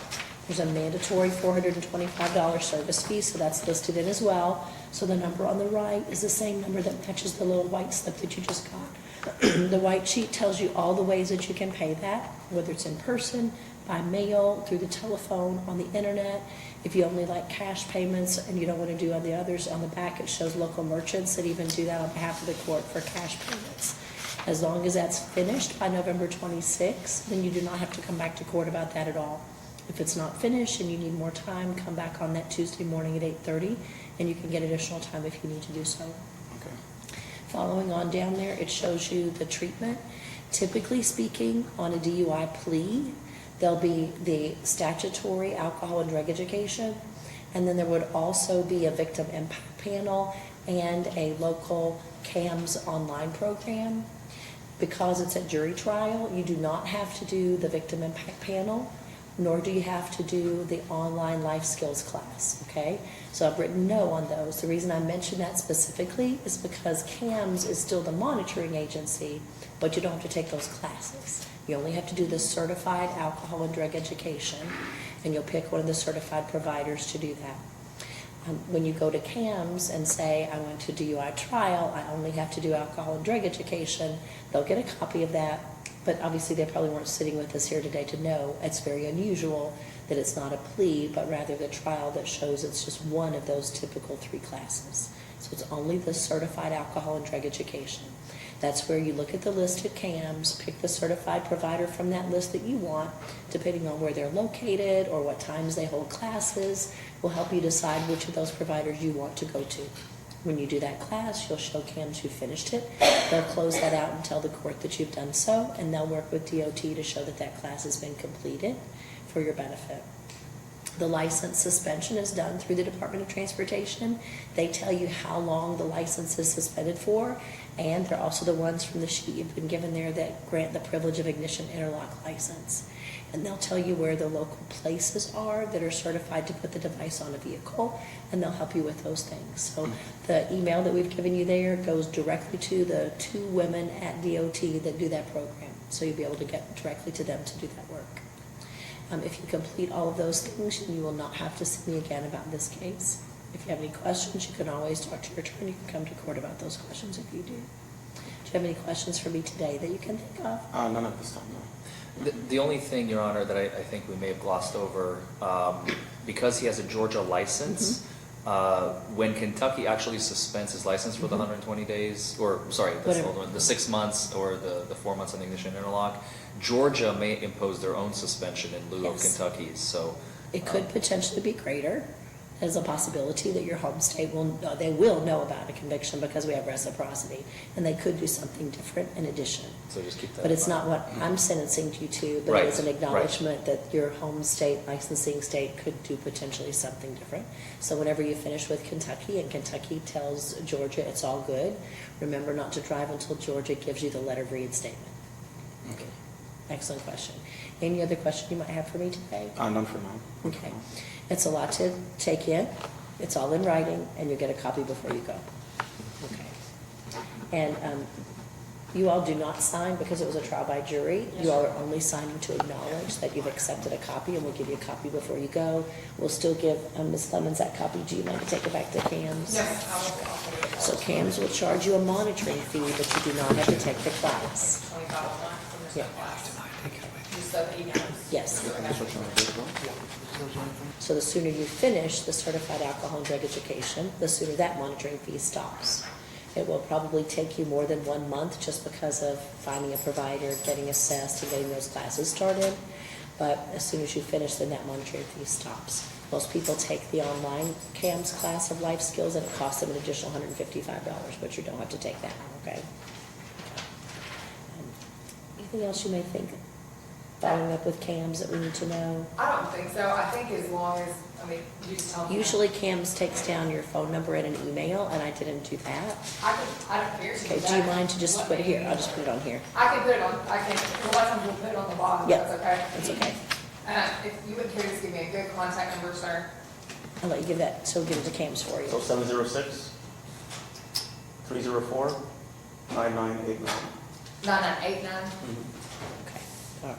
There's a mandatory $425 service fee, so that's listed in as well. So the number on the right is the same number that matches the little white slip that you just got. The white sheet tells you all the ways that you can pay that, whether it's in person, by mail, through the telephone, on the internet. If you only like cash payments and you don't want to do the others, on the back it shows local merchants that even do that on behalf of the court for cash payments. As long as that's finished by November 26th, then you do not have to come back to court about that at all. If it's not finished and you need more time, come back on that Tuesday morning at 8:30, and you can get additional time if you need to do so. Okay. Following on down there, it shows you the treatment. Typically speaking, on a DUI plea, there'll be the statutory alcohol and drug education, and then there would also be a victim impact panel and a local CAMS online program. Because it's a jury trial, you do not have to do the victim impact panel, nor do you have to do the online life skills class, okay? So I've written no on those. The reason I mention that specifically is because CAMS is still the monitoring agency, but you don't have to take those classes. You only have to do the certified alcohol and drug education, and you'll pick one of the certified providers to do that. When you go to CAMS and say, I went to DUI trial, I only have to do alcohol and drug education, they'll get a copy of that. But obviously, they probably weren't sitting with us here today to know it's very unusual that it's not a plea, but rather the trial that shows it's just one of those typical 3 classes. So it's only the certified alcohol and drug education. That's where you look at the list of CAMs, pick the certified provider from that list that you want, depending on where they're located or what times they hold classes, will help you decide which of those providers you want to go to. When you do that class, you'll show CAMs who finished it. They'll close that out and tell the court that you've done so, and they'll work with DOT to show that that class has been completed for your benefit. The license suspension is done through the Department of Transportation. They tell you how long the license is suspended for, and they're also the ones from the sheet you've been given there that grant the privilege of ignition interlock license. And they'll tell you where the local places are that are certified to put the device on a vehicle, and they'll help you with those things. So the email that we've given you there goes directly to the 2 women at DOT that do that program. So you'll be able to get directly to them to do that work. If you complete all of those things, you will not have to see me again about this case. If you have any questions, you can always talk to your attorney. You can come to court about those questions if you do. Do you have any questions for me today that you can think of? None at this time, no. The only thing, Your Honor, that I think we may have glossed over, because he has a Georgia license, when Kentucky actually suspends his license for the 120 days, or sorry, the 6 months or the 4 months on the ignition interlock, Georgia may impose their own suspension in lieu of Kentucky's. So it could potentially be greater. There's a possibility that your home state will know about a conviction because we have reciprocity, and they could do something different in addition. So just keep that. But it's not what I'm sentencing you to, but it is an acknowledgement that your home state, licensing state, could do potentially something different. So whenever you finish with Kentucky and Kentucky tells Georgia it's all good, remember not to drive until Georgia gives you the letter of reinstatement. Okay. Excellent question. Any other question you might have for me today? None for now. Okay. It's a lot to take in. It's all in writing, and you'll get a copy before you go. Okay. And you all do not sign because it was a trial by jury. You all are only signing to acknowledge that you've accepted a copy, and we'll give you a copy before you go. We'll still give Ms. Lemons that copy. Do you mind to take it back to CAMS? Yes, I will. So CAMS will charge you a monitoring fee, but you do not have to take the class. 25 a month from this Yeah. class. Just so that he knows. Yes. Okay. So the sooner you finish the certified alcohol and drug education, the sooner that monitoring fee stops. It will probably take you more than 1 month just because of finding a provider, getting assessed, and getting those classes started. But as soon as you finish, then that monitoring fee stops. Most people take the online CAMS class of life skills, and it costs them an additional $155, but you don't have to take that one, okay? Anything else you may think following up with CAMS that we need to know? I don't think so. I think as long as, you just tell me. Usually CAMS takes down your phone number and an email, and I didn't do that. I don't care. Okay, do you mind to just put it here? I'll just put it on here. I can put it on, a lot of times we'll put it on the bottom, Yep. if that's okay. That's okay. If you would care to just give me a good contact number, sir. I'll let you give that, so give it to CAMS for you. So 706 304 9989. 9989. Okay, all right.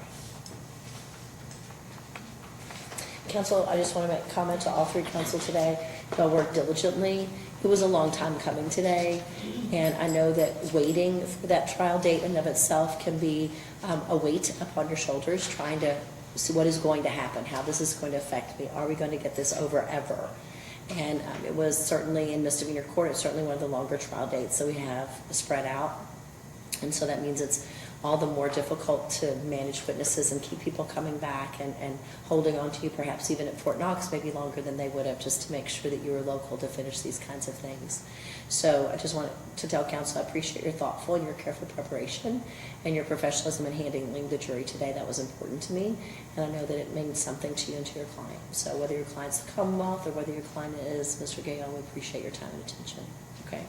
Council, I just want to make a comment to all 3 council today. Y'all worked diligently. It was a long time coming today, and I know that waiting for that trial date in and of itself can be a weight upon your shoulders, trying to see what is going to happen, how this is going to affect me. Are we going to get this over ever? And it was certainly in misdemeanor court, it's certainly one of the longer trial dates that we have spread out. And so that means it's all the more difficult to manage witnesses and keep people coming back and holding on to you perhaps even at Fort Knox maybe longer than they would have, just to make sure that you were local to finish these kinds of things. So I just wanted to tell council I appreciate your thoughtful and your careful preparation and your professionalism in handling the jury today. That was important to me, and I know that it means something to you and to your client. So whether your client's the Commonwealth or whether your client is Mr. Gale, we appreciate your time and attention. Okay?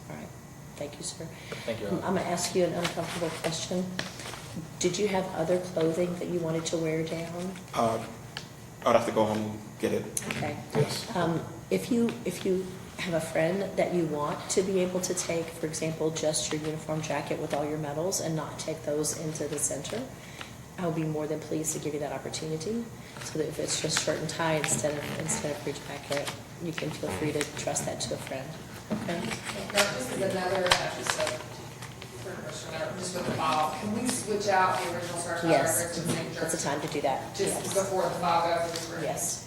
All right. Thank you, sir. Thank you. I'm going to ask you an uncomfortable question. Did you have other clothing that you wanted to wear down? I'd have to go home and get it. Okay. Yes. If you have a friend that you want to be able to take, for example, just your uniform jacket with all your medals and not take those into the center, I would be more than pleased to give you that opportunity. So that if it's just shirt and tie instead of your jacket, you can feel free to trust that to a friend. Okay? This is another, just with the file, can we switch out the original certified records Yes. to the signature? That's the time to do that. Just Yes. before the file goes? Yes.